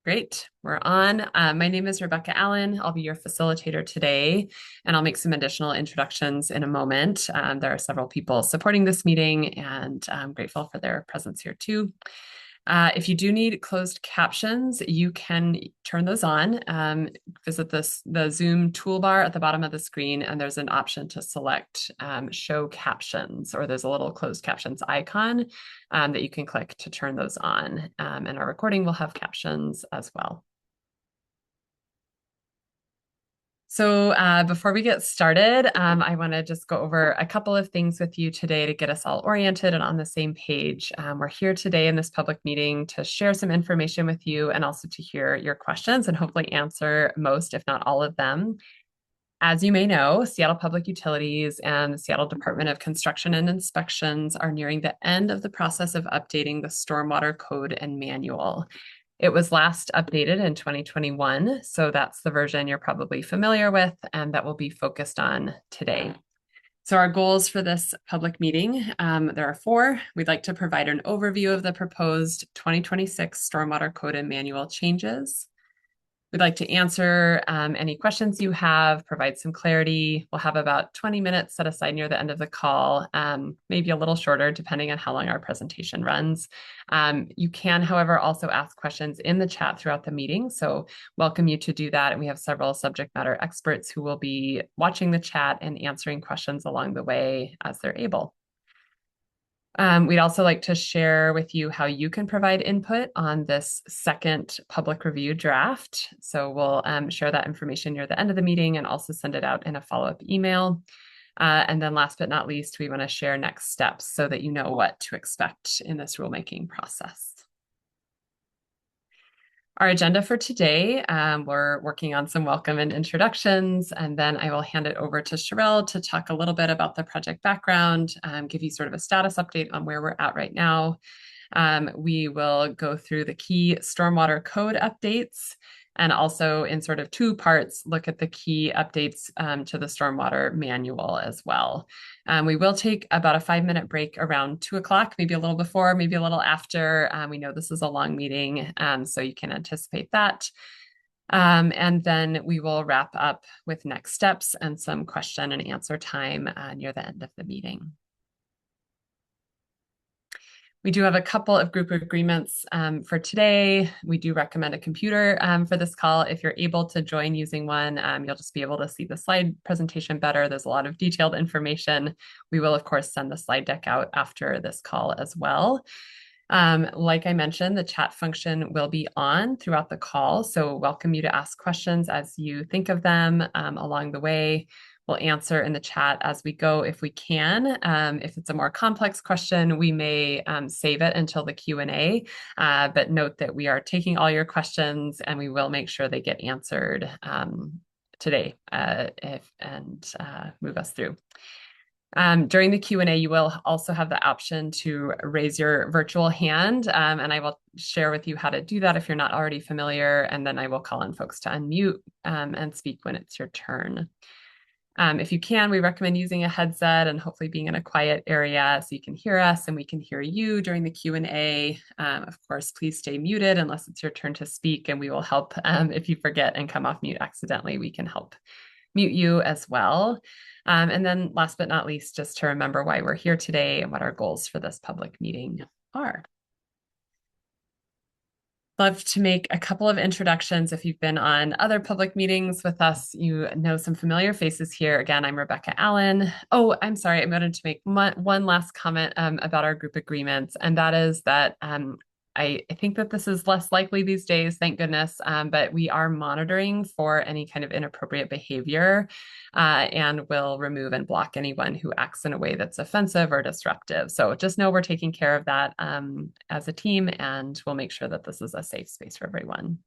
Great, we're on. My name is Rebecca Allen. I'll be your facilitator today, and I'll make some additional introductions in a moment. There are several people supporting this meeting, and I'm grateful for their presence here too. If you do need closed captions, you can turn those on. Visit the Zoom toolbar at the bottom of the screen, and there's an option to select show captions, or there's a little closed captions icon that you can click to turn those on. And our recording will have captions as well. So before we get started, I want to just go over a couple of things with you today to get us all oriented and on the same page. We're here today in this public meeting to share some information with you and also to hear your questions and hopefully answer most, if not all of them. As you may know, Seattle Public Utilities and the Seattle Department of Construction and Inspections are nearing the end of the process of updating the Stormwater Code and Manual. It was last updated in 2021, so that's the version you're probably familiar with and that we'll be focused on today. So our goals for this public meeting, there are four. We'd like to provide an overview of the proposed 2026 Stormwater Code and Manual changes. We'd like to answer any questions you have, provide some clarity. We'll have about 20 minutes set aside near the end of the call, maybe a little shorter depending on how long our presentation runs. You can, however, also ask questions in the chat throughout the meeting, so welcome you to do that. And we have several subject matter experts who will be watching the chat and answering questions along the way as they're able. We'd also like to share with you how you can provide input on this second public review draft. So we'll share that information near the end of the meeting and also send it out in a follow-up email. And then last but not least, we want to share next steps so that you know what to expect in this rulemaking process. Our agenda for today, we're working on some welcome and introductions, and then I will hand it over to Sherelle to talk a little bit about the project background, give you sort of a status update on where we're at right now. We will go through the key stormwater code updates, and also in sort of two parts, look at the key updates to the stormwater manual as well. We will take about a 5-minute break around 2 o'clock, maybe a little before, maybe a little after. We know this is a long meeting, so you can anticipate that. And then we will wrap up with next steps and some question and answer time near the end of the meeting. We do have a couple of group agreements for today. We do recommend a computer for this call. If you're able to join using one, you'll just be able to see the slide presentation better. There's a lot of detailed information. We will, of course, send the slide deck out after this call as well. Like I mentioned, the chat function will be on throughout the call, so welcome you to ask questions as you think of them along the way. We'll answer in the chat as we go if we can. If it's a more complex question, we may save it until the Q&A, but note that we are taking all your questions and we will make sure they get answered today and move us through. During the Q&A, you will also have the option to raise your virtual hand, and I will share with you how to do that if you're not already familiar, and then I will call on folks to unmute and speak when it's your turn. If you can, we recommend using a headset and hopefully being in a quiet area so you can hear us and we can hear you during the Q&A. Of course, please stay muted unless it's your turn to speak, and we will help if you forget and come off mute accidentally, we can help mute you as well. And then last but not least, just to remember why we're here today and what our goals for this public meeting are. Love to make a couple of introductions. If you've been on other public meetings with us, you know some familiar faces here. Again, I'm Rebecca Allen. Oh, I'm sorry. I wanted to make one last comment about our group agreements, and that is that I think that this is less likely these days, thank goodness, but we are monitoring for any kind of inappropriate behavior and will remove and block anyone who acts in a way that's offensive or disruptive. So just know we're taking care of that as a team, and we'll make sure that this is a safe space for everyone.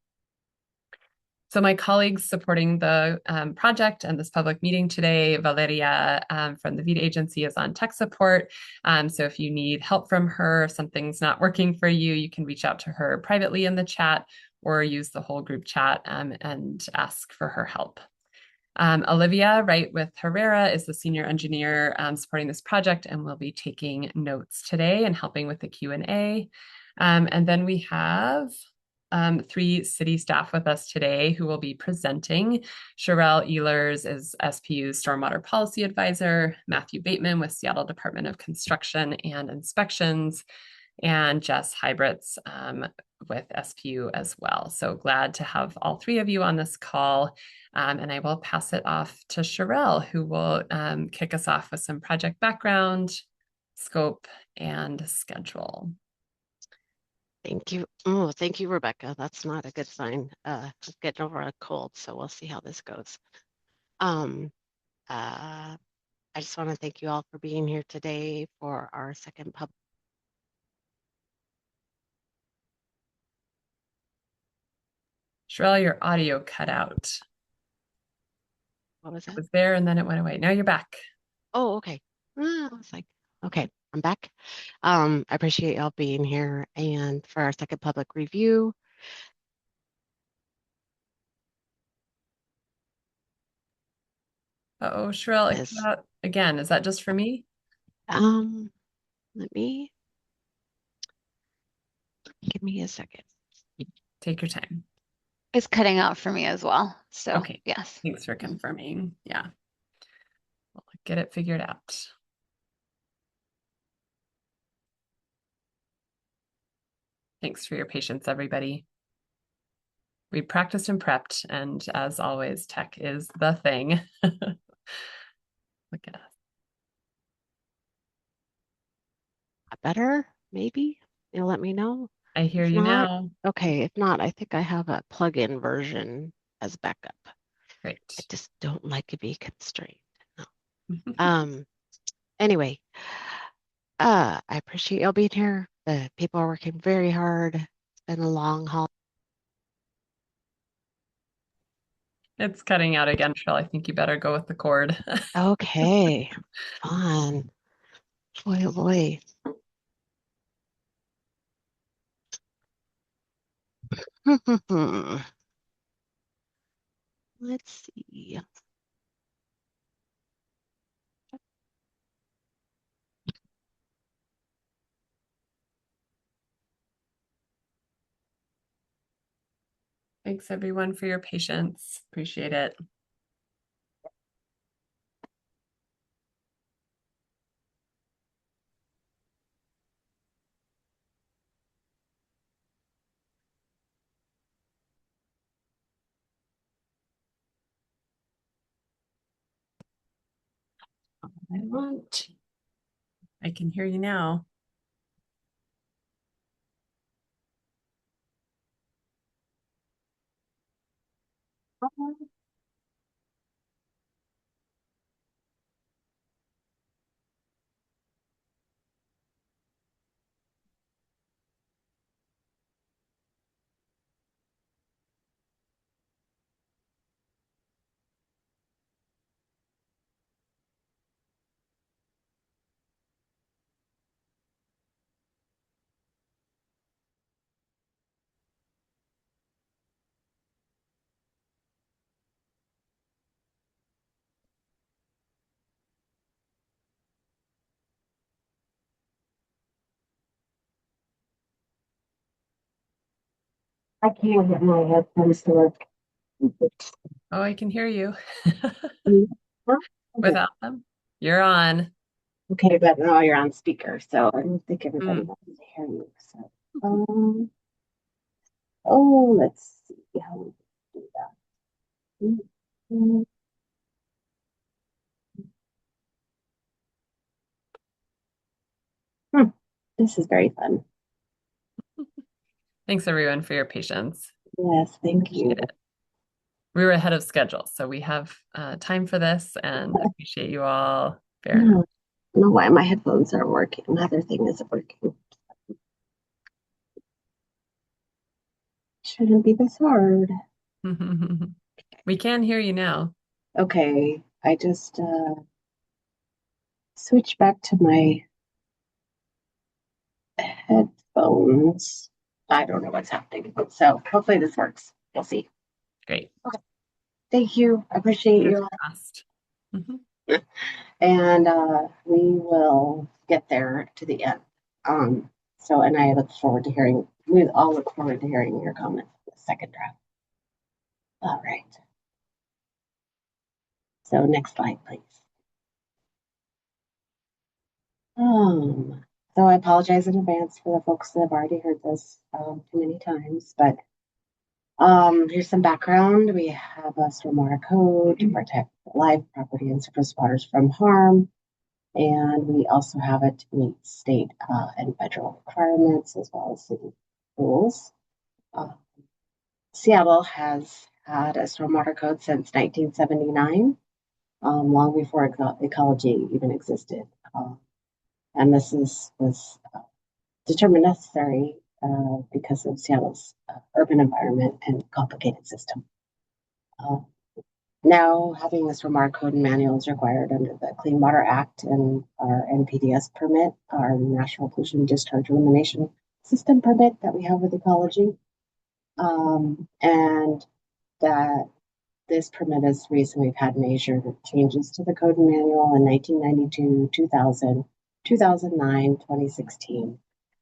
So my colleagues supporting the project and this public meeting today, Valeria from the VEED agency is on tech support. So if you need help from her, if something's not working for you, you can reach out to her privately in the chat or use the whole group chat and ask for her help. Olivia Wright with Herrera is the senior engineer supporting this project and will be taking notes today and helping with the Q&A. And then we have three city staff with us today who will be presenting. Sherelle Ehlers is SPU's Stormwater Policy Advisor, Matthew Bateman with Seattle Department of Construction and Inspections, and Jess Hybritz with SPU as well. So glad to have all three of you on this call. And I will pass it off to Sherelle, who will kick us off with some project background, scope, and schedule. Thank you. Oh, thank you, Rebecca. That's not a good sign. I'm getting over a cold, so we'll see how this goes. Um, I just want to thank you all for being here today for our second pub. Sherelle, your audio cut out. What was It that? was there and then it went away. Now you're back. Oh, okay. I was like, okay, I'm back. I appreciate y'all being here and for our second public review. Uh-oh, Sherelle, it cut Is out again. Is that just for me? um, let me give me a second. Take your time. It's cutting out for me as well. So, Okay. yes. Thanks for confirming. Yeah. We'll get it figured out. Thanks for your patience, everybody. We practiced and prepped, and as always, tech is the thing. Look at us. Better, maybe? You'll let me know. I hear If you not, now. okay, if not, I think I have a plug-in version as backup. I Great. just don't like to be constrained. No. Um, anyway, I appreciate y'all being here. The people are working very hard. It's been a long haul. It's cutting out again, Sherelle. I think you better go with the cord. Okay, fun. Boy, oh boy. Let's see. Thanks, everyone, for your patience. Appreciate it. I want. I can hear you now. I can't get my headphones to work. Oh, I can hear you Huh? without them. You're on. Okay, but now you're on speaker, so I don't think everybody Mm. wants to hear you. So, oh, let's see how we do that. Mm, hmm, This is very fun. Thanks, everyone, for your patience. Yes, thank you. Appreciate it. We were ahead of schedule, so we have time for this and appreciate you all I very much. don't know why my headphones aren't working. Another thing isn't working. Shouldn't be this hard. We can hear you now. Okay, I just switched back to my headphones. I don't know what's happening. So hopefully this works. We'll see. Great. Thank you. I appreciate Fingers you. crossed. Mhm. And we will get there to the end. So, and we all look forward to hearing your comments on the second draft. All right. So next slide, please. So I apologize in advance for the folks that have already heard this too many times, but here's some background. We have a stormwater code to protect live property and surface waters from harm. And we also have it to meet state and federal requirements as well as city rules. Seattle has had a stormwater code since 1979, long before ecology even existed. And this was determined necessary because of Seattle's urban environment and complicated system. Now, having this stormwater code and manual is required under the Clean Water Act and our NPDS permit, our National Pollution Discharge Elimination System permit that we have with ecology. And that this permit is the reason we've had major changes to the code and manual in 1992, 2000, 2009, 2016,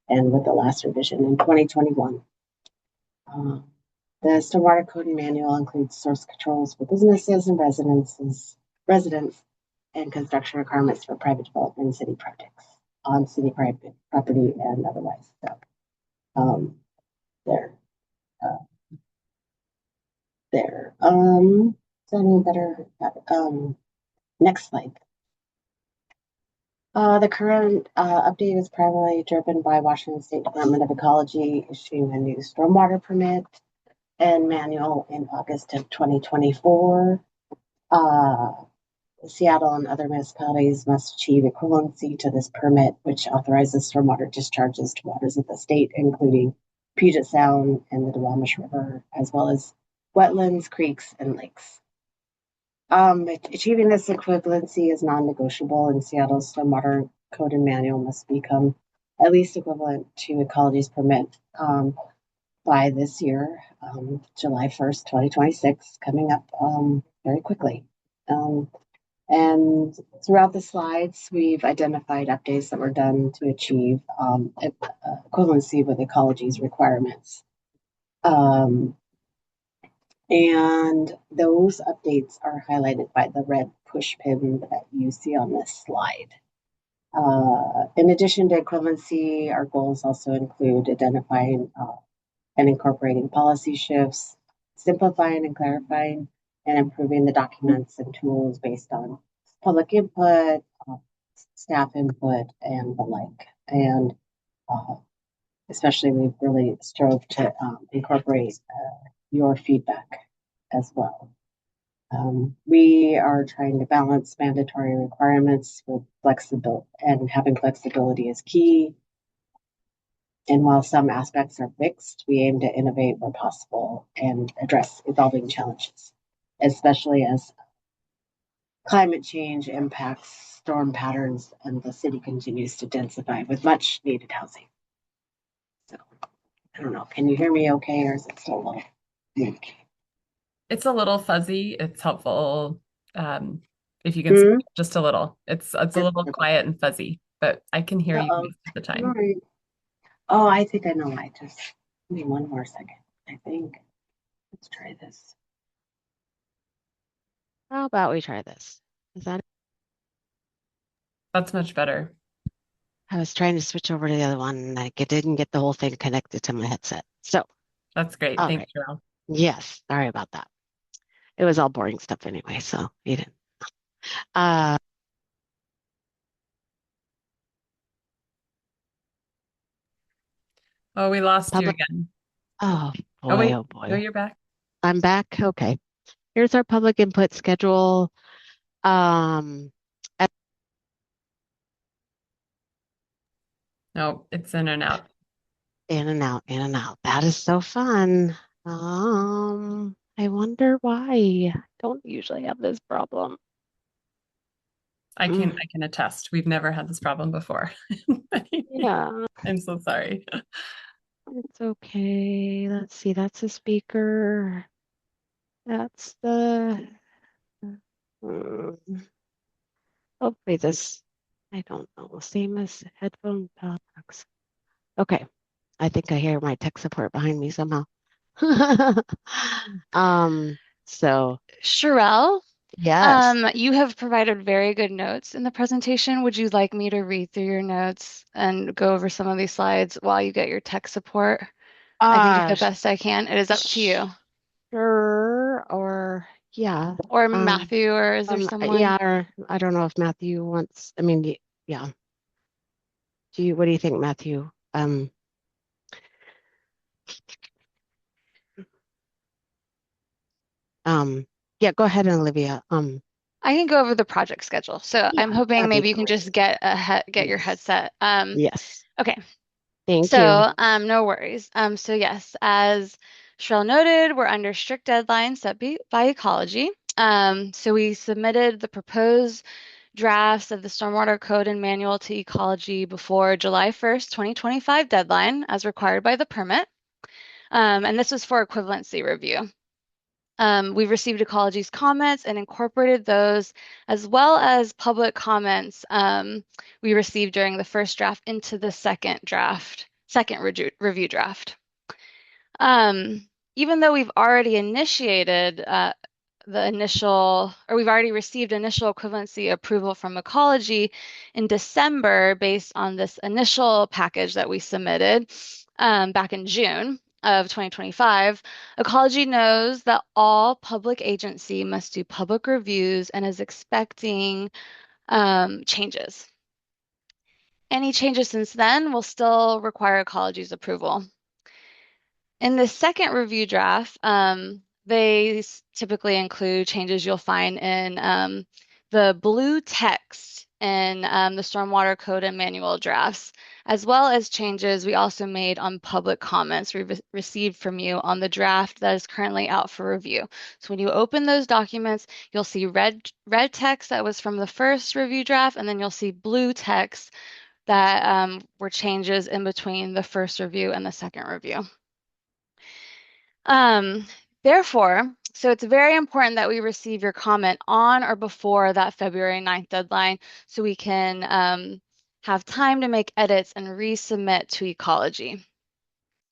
and with the last revision in 2021. The Stormwater Code and Manual includes source controls for businesses and residents, and construction requirements for private development and city projects on city private property and otherwise. So, there. Is that any better? Next slide. The current update is primarily driven by Washington State Department of Ecology issuing a new stormwater permit and manual in August of 2024. Seattle and other municipalities must achieve equivalency to this permit, which authorizes stormwater discharges to waters of the state, including Puget Sound and the Duwamish River, as well as wetlands, creeks, and lakes. Achieving this equivalency is non-negotiable, and Seattle's stormwater code and manual must become at least equivalent to ecology's permit by this year, July 1st, 2026, coming up very quickly. And throughout the slides, we've identified updates that were done to achieve equivalency with ecology's requirements. And those updates are highlighted by the red push pin that you see on this slide. In addition to equivalency, our goals also include identifying and incorporating policy shifts, simplifying and clarifying, and improving the documents and tools based on public input, staff input, and the like. And especially, we've really strove to incorporate your feedback as well. We are trying to balance mandatory requirements with flexibility, and having flexibility is key. And while some aspects are fixed, we aim to innovate where possible and address evolving challenges, especially as climate change impacts storm patterns and the city continues to densify with much needed housing. So, I don't know, can you hear me okay, or is it still low? Okay. It's a little fuzzy. It's helpful if you can speak just a little. It's a little quiet and fuzzy, but I can hear you most of the time. Right. Oh, I think I know why. Just give me one more second. I think. Let's try this. How about we try this? Is that? That's much better. I was trying to switch over to the other one and I didn't get the whole thing connected to my headset. So, That's great. all Thanks, right. Cheryl. Yes, sorry about that. It was all boring stuff anyway, so you didn't. Oh, we lost you Public. again. Oh Oh, wait. boy, oh No, boy. you're back. I'm back. Okay. Here's our public input schedule. No, it's in and out. In and out, in and out. That is so fun. I wonder why. I don't usually have this problem. I can attest. We've never had this problem before. Yeah, I'm so sorry. it's okay. Let's see. That's a speaker. That's the. Hmm, hopefully this. I don't know. Same as headphone box. Okay. I think I hear my tech support behind me somehow. Um, so Sherelle, yes. you have provided very good notes in the presentation. Would you like me to read through your notes and go over some of these slides while you get your tech support? I can do Uh, the best I can. It is up to you. sure, or yeah. Or Um, Matthew, or is there yeah, someone? or I don't know if Matthew wants, I mean, yeah. What do you think, Matthew? Yeah, go ahead, Olivia. I can go over the project schedule. So I'm Yeah, hoping that'd be maybe you can great. just get your Yes. headset. Yes. Okay. Thank you. So no worries. So yes, as Shrell noted, we're under strict deadlines set by ecology. So we submitted the proposed drafts of the Stormwater Code and Manual to ecology before July 1st, 2025 deadline, as required by the permit. And this was for equivalency review. We received ecology's comments and incorporated those, as well as public comments we received during the first draft into the second review draft. Even though we've already initiated we've already received initial equivalency approval from ecology in December based on this initial package that we submitted back in June of 2025. Ecology knows that all public agency must do public reviews and is expecting changes. Any changes since then will still require ecology's approval. In the second review draft, they typically include changes you'll find in the blue text in the Stormwater Code and Manual drafts, as well as changes we also made on public comments we received from you on the draft that is currently out for review. So when you open those documents, you'll see red text that was from the first review draft, and then you'll see blue text that were changes in between the first review and the second review. Um, Therefore, so it's very important that we receive your comment on or before that February 9th deadline so we can have time to make edits and resubmit to ecology.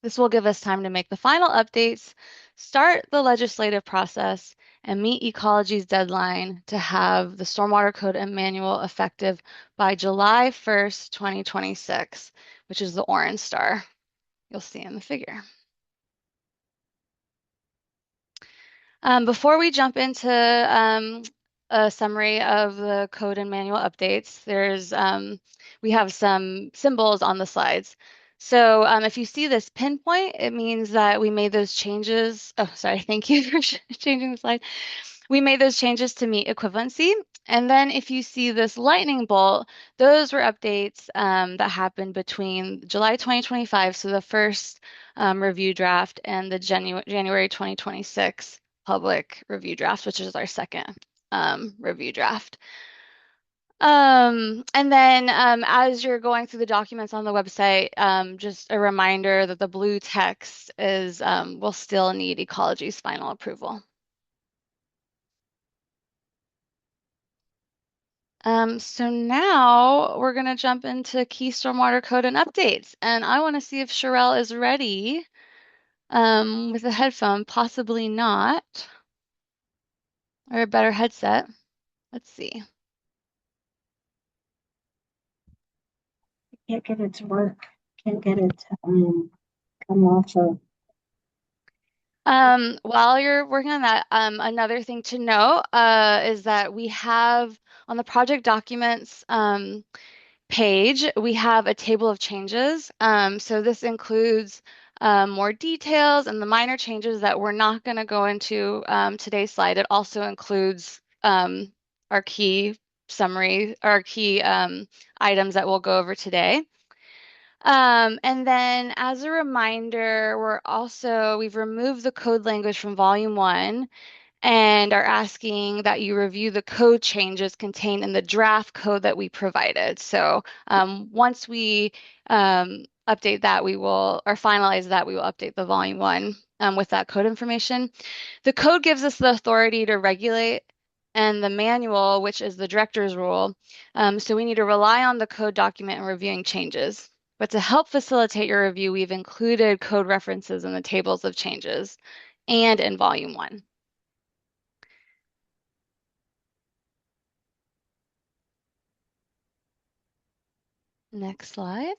This will give us time to make the final updates, start the legislative process, and meet ecology's deadline to have the Stormwater Code and Manual effective by July 1st, 2026, which is the orange star you'll see in the figure. Before we jump into a summary of the code and manual updates, we have some symbols on the slides. So if you see this pinpoint, it means that we made those changes. Oh, sorry, thank you for changing the slide. We made those changes to meet equivalency. And then if you see this lightning bolt, those were updates that happened between July 2025, so the first review draft, and the January 2026 public review draft, which is our second review draft. And then as you're going through the documents on the website, just a reminder that the blue text will still need ecology's final approval. So now we're going to jump into key stormwater code and updates. And I want to see if Sherelle is ready with a headphone, possibly not, or a better headset. Let's see. Can't get it to work. Can't get it to come off of. While you're working on that, another thing to note is that we have on the project documents page, we have a table of changes. So this includes more details and the minor changes that we're not going to go into today's slide. It also includes our key summary, our key items that we'll go over today. And then as a reminder, we've removed the code language from volume 1 and are asking that you review the code changes contained in the draft code that we provided. So once we update that, or finalize that, we will update the volume 1 with that code information. The code gives us the authority to regulate, and the manual, which is the director's rule. So we need to rely on the code document and reviewing changes. But to help facilitate your review, we've included code references in the tables of changes and in volume 1. Next slide.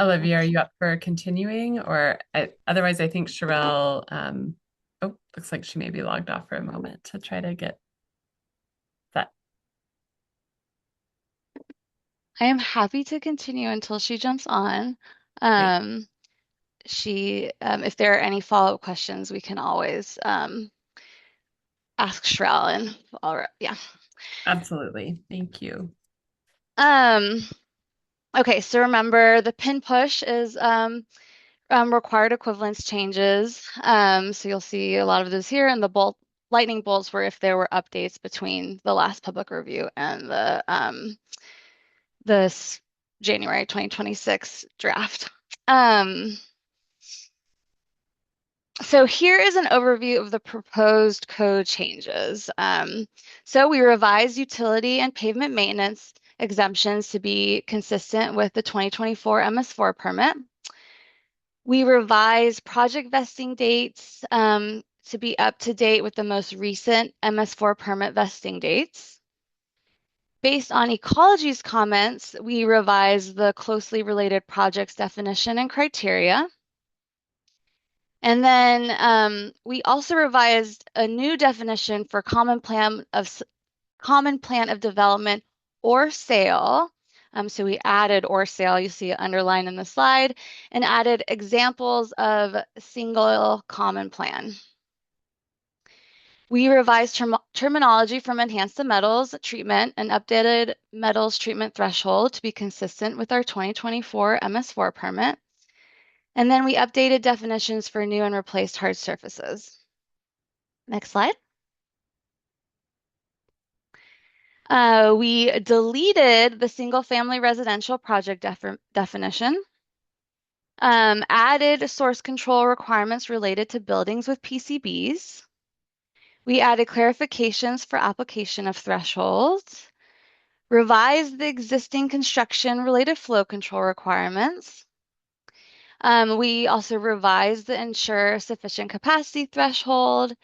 Olivia, are you up for continuing? Or otherwise, I think Sherelle, oh, looks like she may be logged off for a moment to try to get that. I am happy to continue until she jumps on. Great. If there are any follow-up questions, we can always ask Sherelle and yeah. Absolutely. Thank you. Okay, so remember the pin push is required equivalence changes. So you'll see a lot of those here, and the lightning bolts were if there were updates between the last public review and the January 2026 draft. So here is an overview of the proposed code changes. So we revised utility and pavement maintenance exemptions to be consistent with the 2024 MS4 permit. We revised project vesting dates to be up to date with the most recent MS4 permit vesting dates. Based on ecology's comments, we revised the closely related projects definition and criteria. And then we also revised a new definition for common plan of development or sale. So we added or sale, you see it underlined in the slide, and added examples of single common plan. We revised terminology from enhanced to metals treatment and updated metals treatment threshold to be consistent with our 2024 MS4 permit. And then we updated definitions for new and replaced hard surfaces. Next slide. We deleted the single-family residential project definition, added source control requirements related to buildings with PCBs. We added clarifications for application of thresholds, revised the existing construction-related flow control requirements. We also revised the ensure sufficient capacity threshold,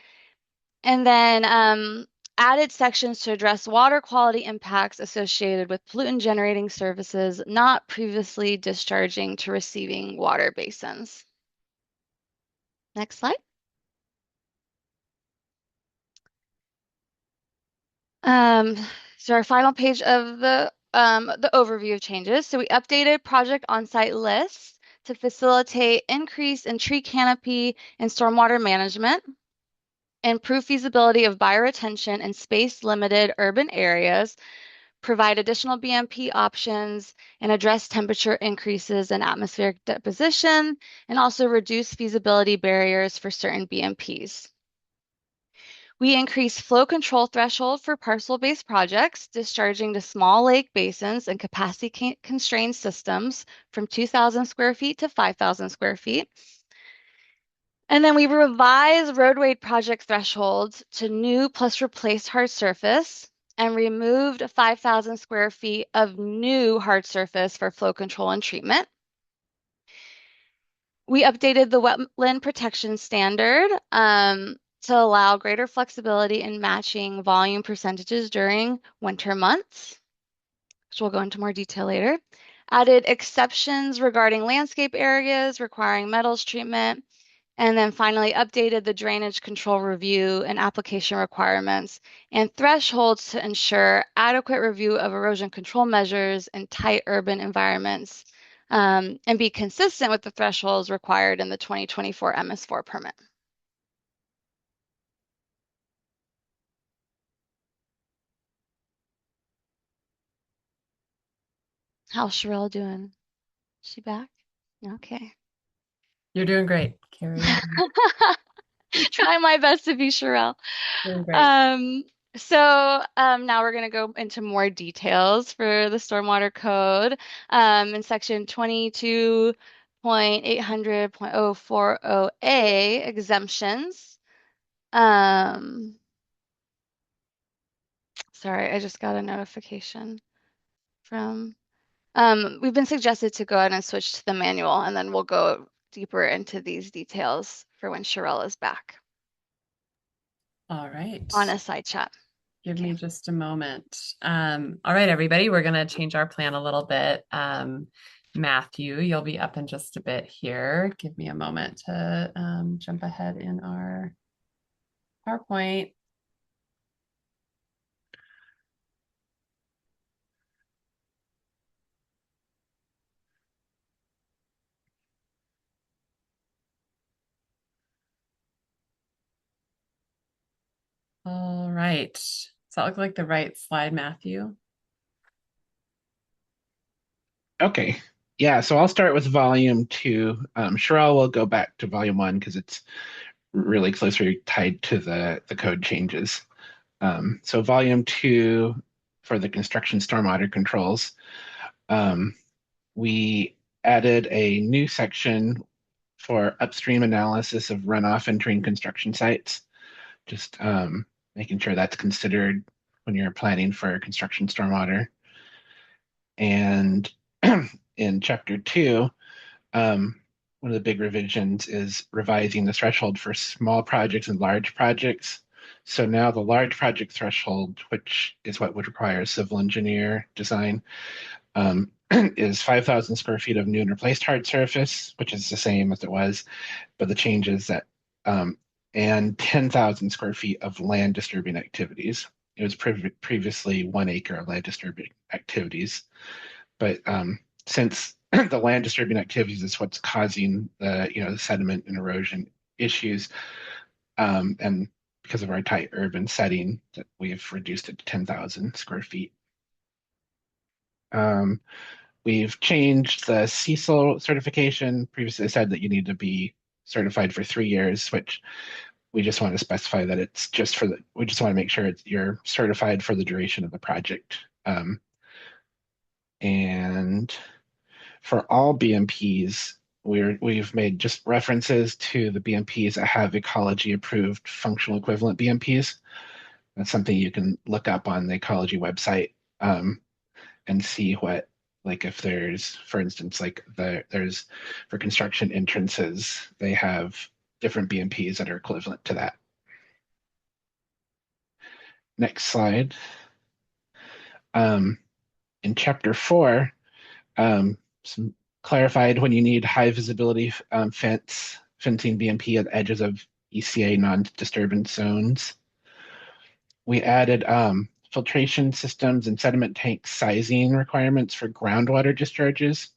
and then added sections to address water quality impacts associated with pollutant generating services not previously discharging to receiving water basins. Next slide. So our final page of the overview of changes. So we updated project on-site lists to facilitate increase in tree canopy and stormwater management, improve feasibility of bioretention in space-limited urban areas, provide additional BMP options, and address temperature increases in atmospheric deposition, and also reduce feasibility barriers for certain BMPs. We increased flow control threshold for parcel-based projects, discharging to small lake basins and capacity-constrained systems from 2,000 square feet to 5,000 square feet. And then we revised roadway project thresholds to new plus replaced hard surface and removed 5,000 square feet of new hard surface for flow control and treatment. We updated the wetland protection standard to allow greater flexibility in matching volume percentages during winter months, which we'll go into more detail later. Added exceptions regarding landscape areas requiring metals treatment, and then finally updated the drainage control review and application requirements and thresholds to ensure adequate review of erosion control measures in tight urban environments and be consistent with the thresholds required in the 2024 MS4 permit. How's Sherelle doing? Is she back? Okay. You're doing great, Carrie. Trying my best to be Sherelle. Doing great. Now we're going to go into more details for the stormwater code. In section 22.800.040A exemptions. Sorry, I just got a notification from, we've been suggested to go ahead and switch to the manual, and then we'll go deeper into these details for when Sherelle is back All right. on a side chat. Give Okay. me just a moment. All right, everybody, we're going to change our plan a little bit. Matthew, you'll be up in just a bit here. Give me a moment to jump ahead in our PowerPoint. All right. Does that look like the right slide, Matthew? Okay. Yeah, so I'll start with volume 2. Sherelle will go back to volume 1 because it's really closely tied to the code changes. So volume 2 for the construction stormwater controls, we added a new section for upstream analysis of runoff entering construction sites, just making sure that's considered when you're planning for construction stormwater. And in chapter 2, one of the big revisions is revising the threshold for small projects and large projects. So now the large project threshold, which is what would require a civil engineer design, is 5,000 square feet of new and replaced hard surface, which is the same as it was, but the change is that, and 10,000 square feet of land disturbing activities. It was previously 1 acre of land disturbing activities, but since the land disturbing activities is what's causing the sediment and erosion issues, and because of our tight urban setting, that we've reduced it to 10,000 square feet. We've changed the CECL certification. Previously, I said that you need to be certified for 3 years, which we just want to specify that it's just for we just want to make sure you're certified for the duration of the project. And for all BMPs, we've made just references to the BMPs that have ecology approved functional equivalent BMPs. That's something you can look up on the ecology website, and see what, like if there's, for instance, like there's for construction entrances, they have different BMPs that are equivalent to that. Next slide. In chapter 4, some clarified when you need high visibility fencing BMP at the edges of ECA non-disturbance zones. We added filtration systems and sediment tank sizing requirements for groundwater discharges.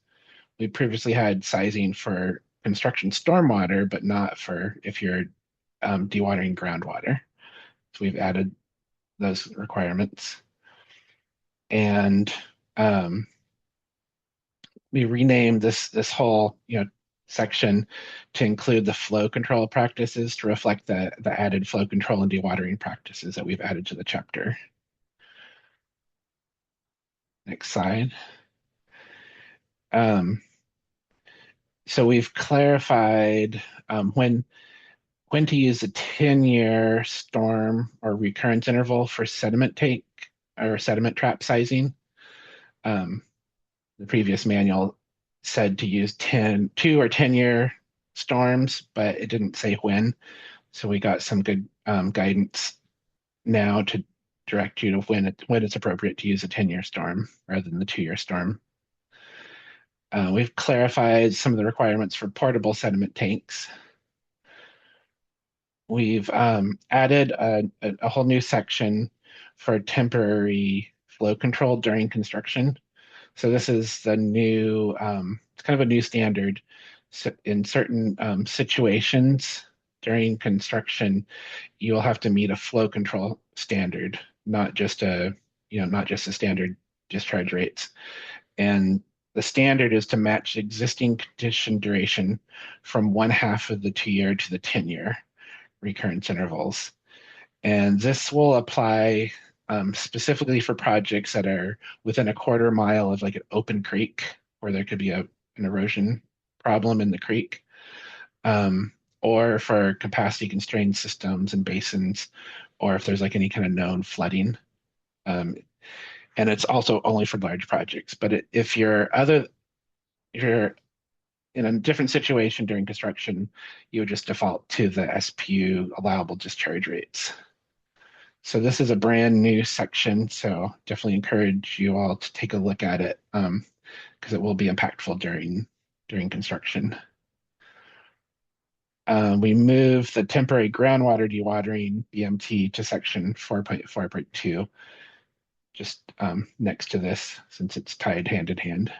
We previously had sizing for construction stormwater, but not for if you're dewatering groundwater. So we've added those requirements. And we renamed this whole section to include the flow control practices to reflect the added flow control and dewatering practices that we've added to the chapter. Next slide. So we've clarified when to use a 10-year storm or recurrence interval for sediment tank or sediment trap sizing. The previous manual said to use 2 or 10-year storms, but it didn't say when. So we got some good guidance now to direct you to when it's appropriate to use a 10-year storm rather than the 2-year storm. We've clarified some of the requirements for portable sediment tanks. We've added a whole new section for temporary flow control during construction. So this is the new, it's kind of a new standard. So in certain situations during construction, you will have to meet a flow control standard, not just a standard discharge rates. And the standard is to match existing condition duration from 1/2 of the 2-year to the 10-year recurrence intervals. And this will apply specifically for projects that are within a 1/4 mile of like an open creek where there could be an erosion problem in the creek, or for capacity constrained systems and basins, or if there's like any kind of known flooding. and it's also only for large projects. But if you're in a different situation during construction, you would just default to the SPU allowable discharge rates. So this is a brand new section, so definitely encourage you all to take a look at it because it will be impactful during construction. We move the temporary groundwater dewatering BMT to section 4.4.2, just next to this since it's tied hand in hand.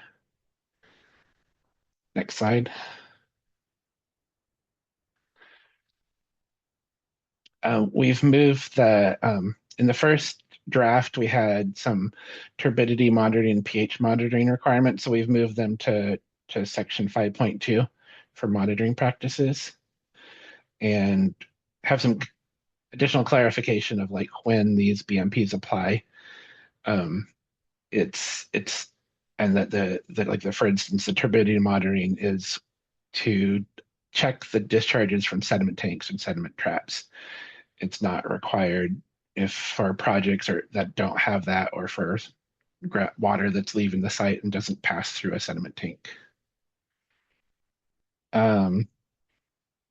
Next slide. We've moved in the first draft, we had some turbidity monitoring and pH monitoring requirements, so we've moved them to section 5.2 for monitoring practices and have some additional clarification of like when these BMPs apply. It's and that for instance, the turbidity monitoring is to check the discharges from sediment tanks and sediment traps. It's not required if for projects that don't have that or for water that's leaving the site and doesn't pass through a sediment tank.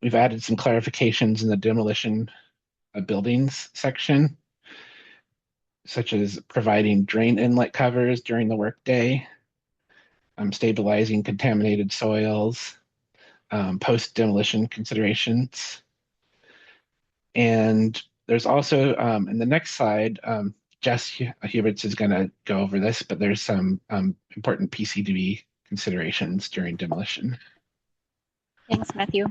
We've added some clarifications in the demolition of buildings section, such as providing drain inlet covers during the workday, stabilizing contaminated soils, post-demolition considerations. And there's also, in the next slide, Jess Huberts is going to go over this, but there's some important PCDB considerations during demolition. Thanks, Matthew.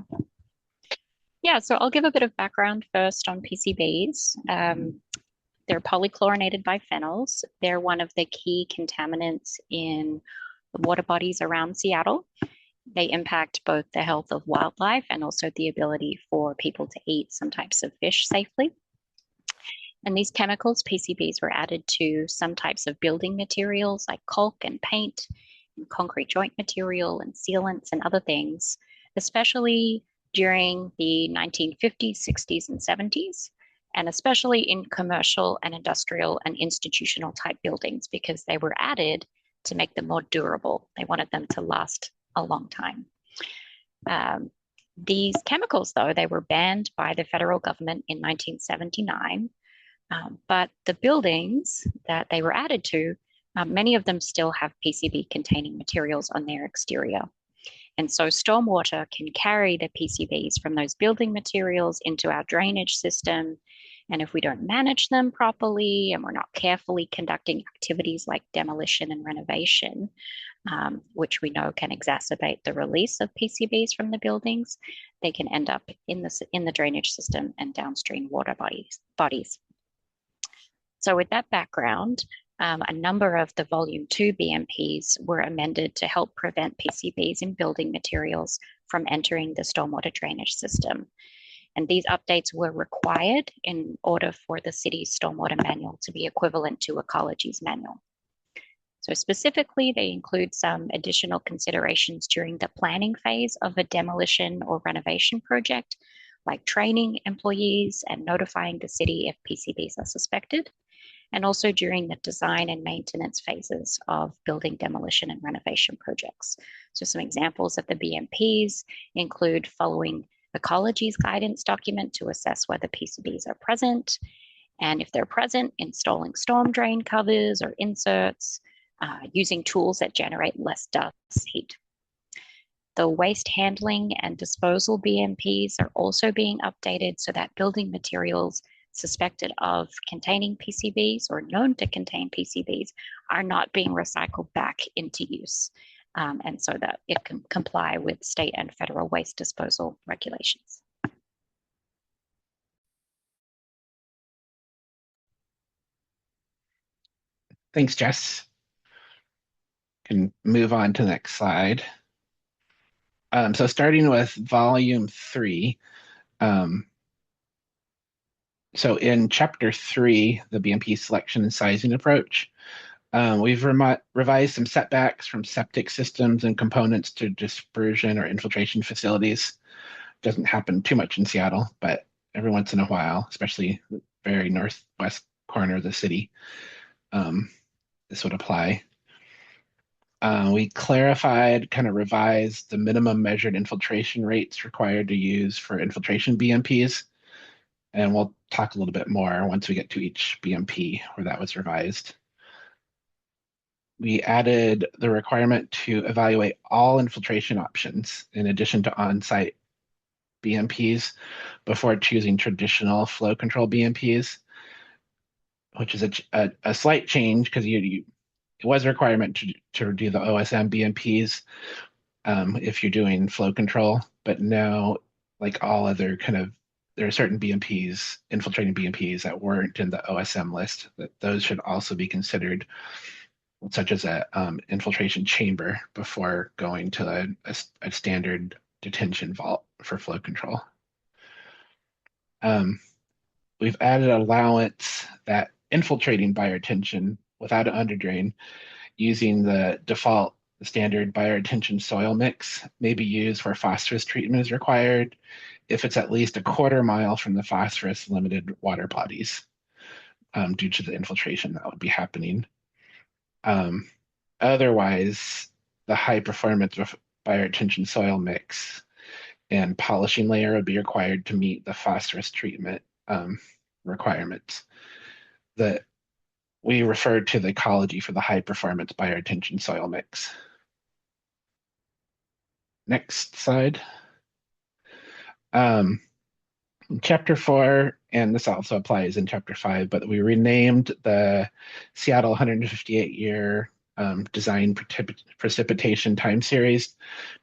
Yeah, so I'll give a bit of background first on PCBs. They're polychlorinated biphenyls. They're one of the key contaminants in the water bodies around Seattle. They impact both the health of wildlife and also the ability for people to eat some types of fish safely. And these chemicals, PCBs, were added to some types of building materials like caulk and paint, and concrete joint material and sealants and other things, especially during the 1950s, 60s, and 70s, and especially in commercial and industrial and institutional type buildings because they were added to make them more durable. They wanted them to last a long time. These chemicals, though, they were banned by the federal government in 1979, but the buildings that they were added to, many of them still have PCB containing materials on their exterior. And so stormwater can carry the PCBs from those building materials into our drainage system. And if we don't manage them properly and we're not carefully conducting activities like demolition and renovation, which we know can exacerbate the release of PCBs from the buildings, they can end up in the drainage system and downstream water bodies. So with that background, a number of the Volume 2 BMPs were amended to help prevent PCBs in building materials from entering the stormwater drainage system. And these updates were required in order for the city's stormwater manual to be equivalent to Ecology's manual. So specifically, they include some additional considerations during the planning phase of a demolition or renovation project, like training employees and notifying the city if PCBs are suspected, and also during the design and maintenance phases of building demolition and renovation projects. So some examples of the BMPs include following Ecology's guidance document to assess whether PCBs are present, and if they're present, installing storm drain covers or inserts, using tools that generate less dust heat. The waste handling and disposal BMPs are also being updated so that building materials suspected of containing PCBs or known to contain PCBs are not being recycled back into use, and so that it can comply with state and federal waste disposal regulations. Thanks, Jess. Can move on to the next slide. So starting with Volume 3, so in Chapter 3, the BMP selection and sizing approach, we've revised some setbacks from septic systems and components to dispersion or infiltration facilities. Doesn't happen too much in Seattle, but every once in a while, especially the very northwest corner of the city. this would apply. We clarified, kind of revised the minimum measured infiltration rates required to use for infiltration BMPs. And we'll talk a little bit more once we get to each BMP where that was revised. We added the requirement to evaluate all infiltration options in addition to on-site BMPs before choosing traditional flow control BMPs, which is a slight change because it was a requirement to do the OSM BMPs if you're doing flow control, but now, like all other kind of, there are certain BMPs, infiltrating BMPs that weren't in the OSM list, that those should also be considered, such as a infiltration chamber before going to a standard detention vault for flow control. We've added allowance that infiltrating bioretention without an underdrain using the default standard bioretention soil mix may be used where phosphorus treatment is required if it's at least a quarter mile from the phosphorus limited water bodies due to the infiltration that would be happening. Otherwise, the high performance of bioretention soil mix and polishing layer would be required to meet the phosphorus treatment requirements that we referred to the ecology for the high performance bioretention soil mix. Next slide. Chapter 4, and this also applies in Chapter 5, but we renamed the Seattle 158-year design precipitation time series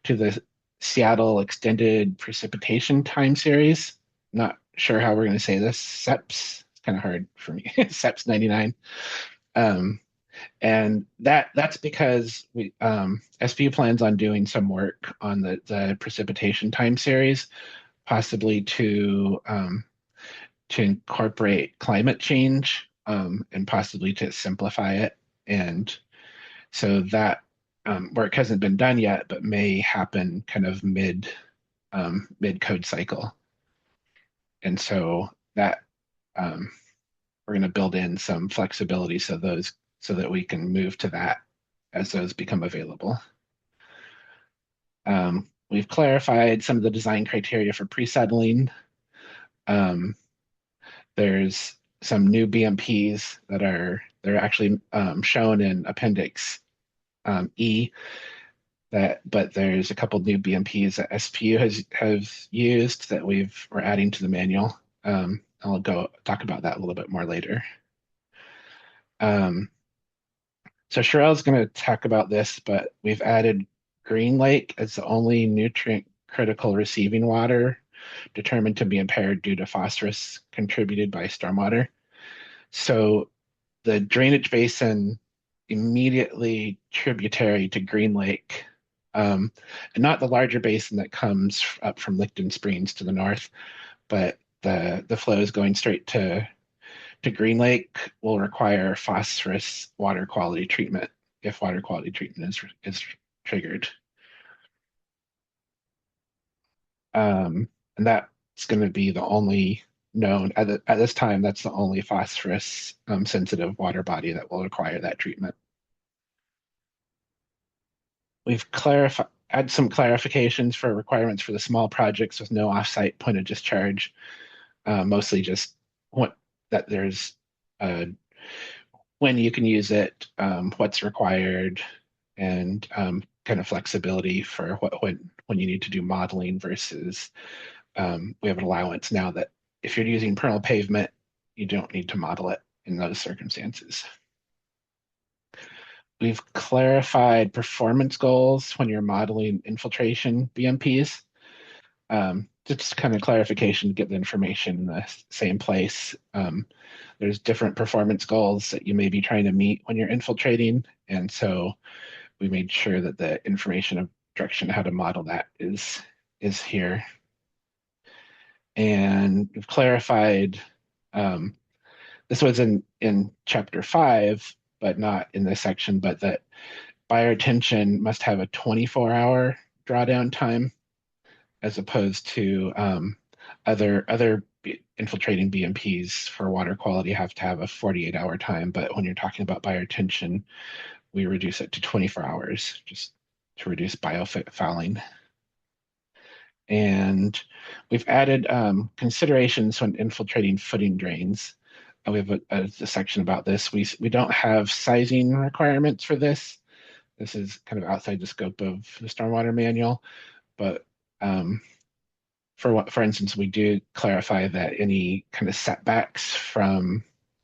to the Seattle Extended Precipitation Time Series. Not sure how we're going to say this. SEPS. It's kind of hard for me. SEPS 99. And that's because we SPU plans on doing some work on the precipitation time series, possibly to incorporate climate change and possibly to simplify it. And so that work hasn't been done yet, but may happen kind of mid code cycle. And so that we're going to build in some flexibility so that we can move to that as those become available. We've clarified some of the design criteria for pre-settling. There's some new BMPs they're actually shown in Appendix E. But there's a couple new BMPs that SPU has used that we're adding to the manual. I'll go talk about that a little bit more later. So Sherelle's going to talk about this, but we've added Green Lake as the only nutrient critical receiving water determined to be impaired due to phosphorus contributed by stormwater. So the drainage basin immediately tributary to Green Lake, and not the larger basin that comes up from Licton Springs to the north, but the flows going straight to Green Lake will require phosphorus water quality treatment if water quality treatment is triggered. And that's going to be the only known, at this time, that's the only phosphorus sensitive water body that will require that treatment. We've add some clarifications for requirements for the small projects with no offsite point of discharge, mostly just that there's when you can use it, what's required, and kind of flexibility for when you need to do modeling versus we have an allowance now that if you're using permeable pavement, you don't need to model it in those circumstances. We've clarified performance goals when you're modeling infiltration BMPs. Just kind of clarification to get the information in the same place. There's different performance goals that you may be trying to meet when you're infiltrating. And so we made sure that the information of direction how to model that is here. And we've clarified, this was in Chapter 5, but not in this section, but that bioretention must have a 24-hour drawdown time as opposed to other infiltrating BMPs for water quality have to have a 48-hour time, but when you're talking about bioretention, we reduce it to 24 hours just to reduce biofouling. And we've added considerations when infiltrating footing drains. We have a section about this. We don't have sizing requirements for this. This is kind of outside the scope of the stormwater manual, but for instance, we do clarify that any kind of setbacks from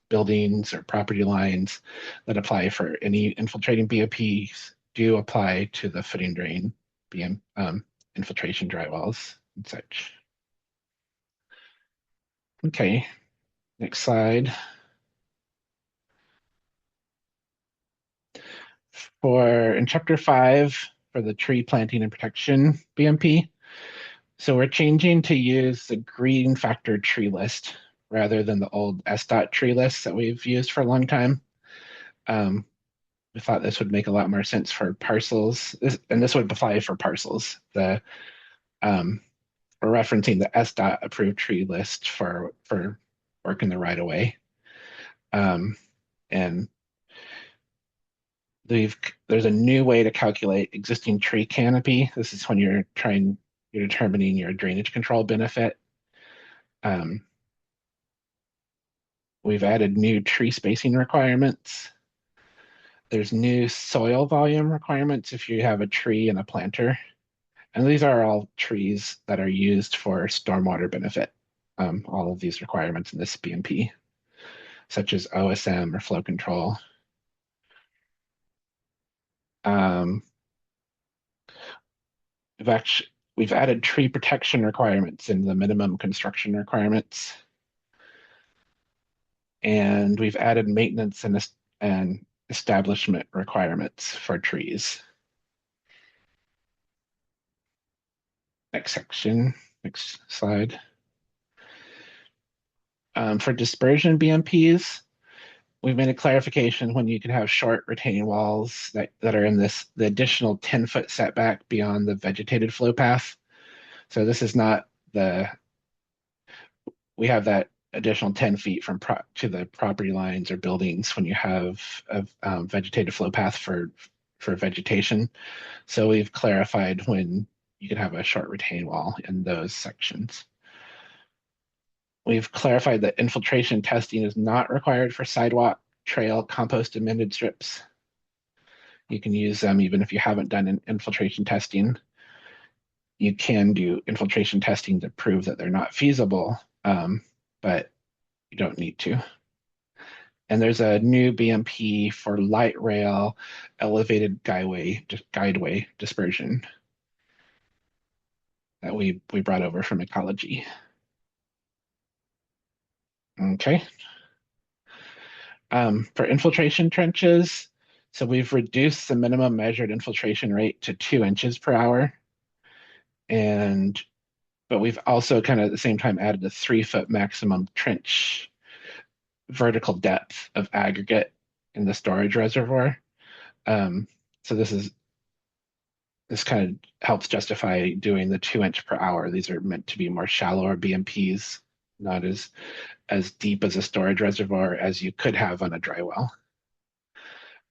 buildings or property lines that apply for any infiltrating BOPs do apply to the footing drain infiltration drywalls and such. Okay, next slide. In chapter 5 for the tree planting and protection BMP, so we're changing to use the green factor tree list rather than the old SDOT tree list that we've used for a long time. We thought this would make a lot more sense for parcels, and this would apply for parcels. We're referencing the SDOT approved tree list for work in the right of way. And there's a new way to calculate existing tree canopy. This is when you're determining your drainage control benefit. We've added new tree spacing requirements. There's new soil volume requirements if you have a tree and a planter. And these are all trees that are used for stormwater benefit. All of these requirements in this BMP, such as OSM or flow control. We've added tree protection requirements in the minimum construction requirements. And we've added maintenance and establishment requirements for trees. Next section, next slide. For dispersion BMPs, we've made a clarification when you can have short retaining walls that are in the additional 10-foot setback beyond the vegetated flow path. So this is not we have that additional 10 feet to the property lines or buildings when you have a vegetated flow path for vegetation. So we've clarified when you can have a short retaining wall in those sections. We've clarified that infiltration testing is not required for sidewalk, trail, compost, amended strips. You can use them even if you haven't done an infiltration testing. You can do infiltration testing to prove that they're not feasible, but you don't need to. And there's a new BMP for light rail elevated guideway dispersion that we brought over from ecology. Okay. For infiltration trenches, so we've reduced the minimum measured infiltration rate to 2 inches per hour. But we've also kind of at the same time added a 3-foot maximum trench vertical depth of aggregate in the storage reservoir. So this kind of helps justify doing the 2 inch per hour. These are meant to be more shallower BMPs, not as deep as a storage reservoir as you could have on a dry well.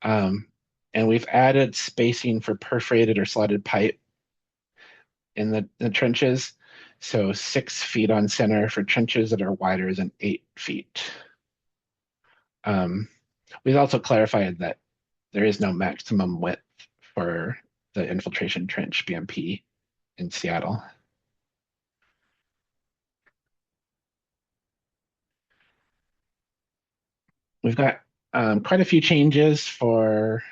And we've added spacing for perforated or slotted pipe in the trenches. So 6 feet on center for trenches that are wider than 8 feet. We've also clarified that there is no maximum width for the infiltration trench BMP in Seattle. We've got quite a few changes for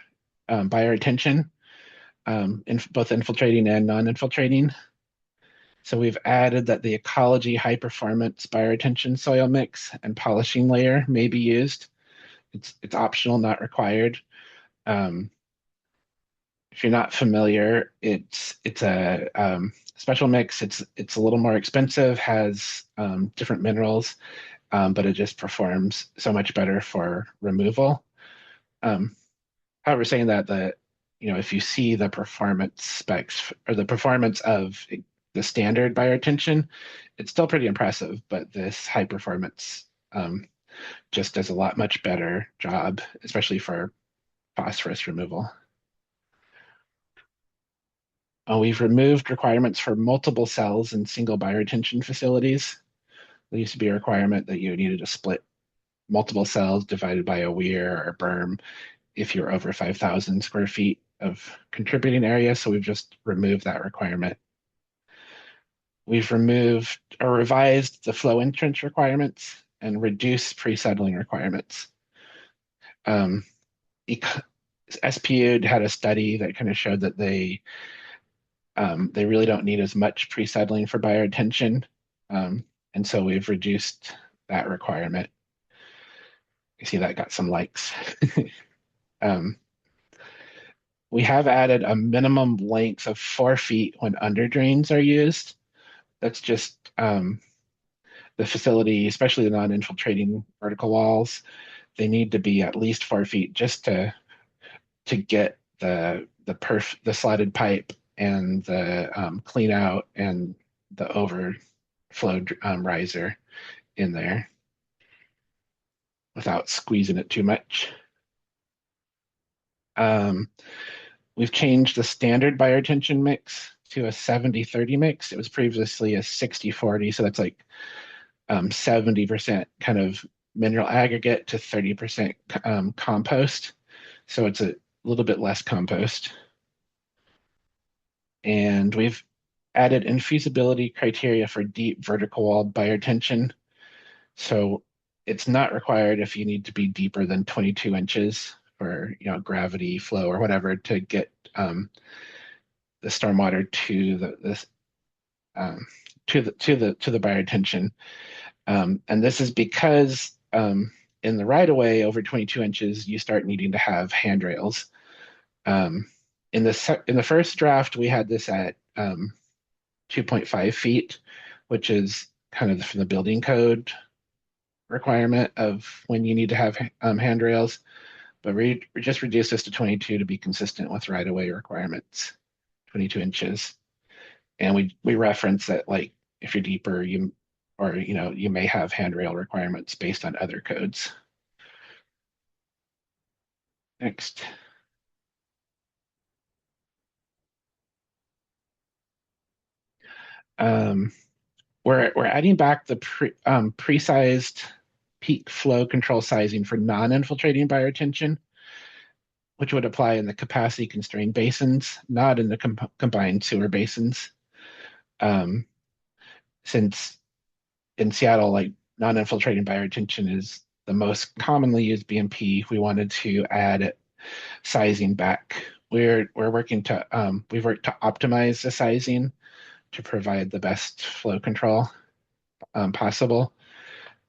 bioretention, in both infiltrating and non-infiltrating. So we've added that the ecology high performance bioretention soil mix and polishing layer may be used. It's optional, not required. If you're not familiar, it's a special mix. It's a little more expensive, has different minerals, but it just performs so much better for removal. However, saying that if you see the performance specs or the performance of the standard bioretention, it's still pretty impressive, but this high performance just does a lot much better job, especially for phosphorus removal. We've removed requirements for multiple cells in single bioretention facilities. There used to be a requirement that you needed to split multiple cells divided by a weir or berm if you're over 5,000 square feet of contributing area. So we've just removed that requirement. We've removed or revised the flow entrance requirements and reduced pre-settling requirements. SPU had a study that kind of showed that they really don't need as much pre-settling for bioretention. And so we've reduced that requirement. You see that got some likes. We have added a minimum length of 4 feet when under drains are used. That's just the facility, especially the non-infiltrating vertical walls, they need to be at least 4 feet just to get the slotted pipe and the clean out and the overflow riser in there without squeezing it too much. We've changed the standard bioretention mix to a 70-30 mix. It was previously a 60-40, so that's like 70% kind of mineral aggregate to 30% compost. So it's a little bit less compost. And we've added infeasibility criteria for deep vertical wall bioretention. So it's not required if you need to be deeper than 22 inches for gravity flow or whatever to get the stormwater to the bioretention. And this is because in the right of way over 22 inches, you start needing to have handrails. In the first draft, we had this at 2.5 feet, which is kind of from the building code requirement of when you need to have handrails. But we just reduced this to 22 to be consistent with right of way requirements, 22 inches. And we reference that, like, if you're deeper, you may have handrail requirements based on other codes. Next. We're adding back the pre-sized peak flow control sizing for non-infiltrating bioretention, which would apply in the capacity constrained basins, not in the combined sewer basins. Since in Seattle, like, non-infiltrating bioretention is the most commonly used BMP, we wanted to add sizing back. We've worked to optimize the sizing to provide the best flow control possible,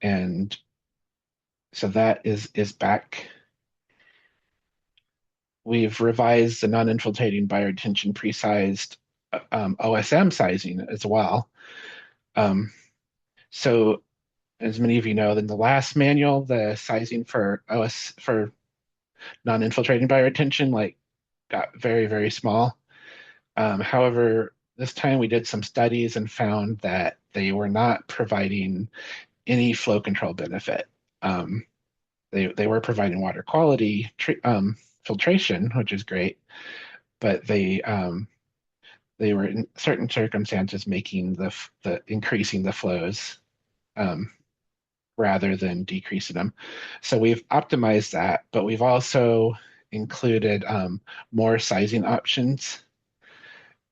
and so that is back. We've revised the non-infiltrating bioretention pre-sized OSM sizing as well. So as many of you know, in the last manual, the sizing for non-infiltrating bioretention got very, very small. However, this time we did some studies and found that they were not providing any flow control benefit. They were providing water quality filtration, which is great, but they were in certain circumstances making the increasing the flows rather than decreasing them. So we've optimized that, but we've also included more sizing options.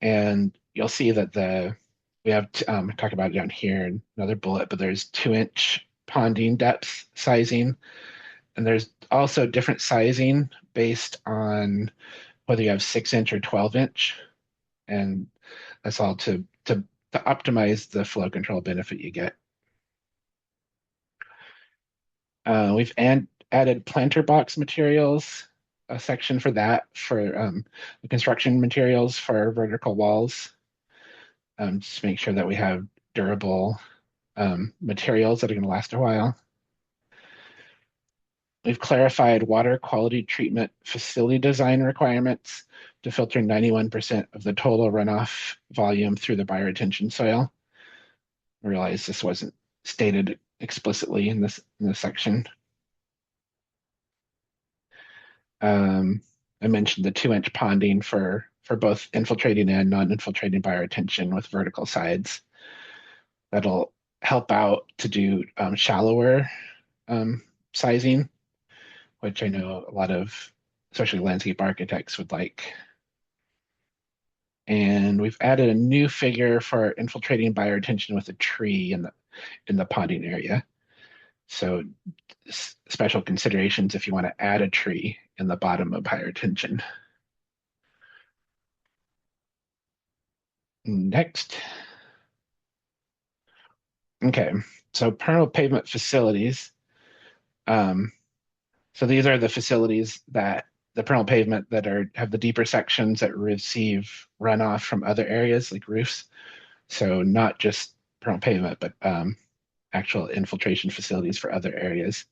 And you'll see that we have talk about it down here in another bullet, but there's 2-inch ponding depth sizing. And there's also different sizing based on whether you have 6-inch or 12-inch. And that's all to optimize the flow control benefit you get. We've added planter box materials, a section for that, for the construction materials for vertical walls. Just to make sure that we have durable materials that are going to last a while. We've clarified water quality treatment facility design requirements to filter 91% of the total runoff volume through the bioretention soil. I realize this wasn't stated explicitly in this section. I mentioned the 2-inch ponding for both infiltrating and non-infiltrating bioretention with vertical sides. That'll help out to do shallower sizing, which I know a lot of, especially landscape architects, would like. And we've added a new figure for infiltrating bioretention with a tree in the ponding area. So special considerations if you want to add a tree in the bottom of bioretention. Next. Okay, so permeable pavement facilities. So these are the facilities that the permeable pavement that have the deeper sections that receive runoff from other areas like roofs. So not just permeable pavement, but actual infiltration facilities for other areas.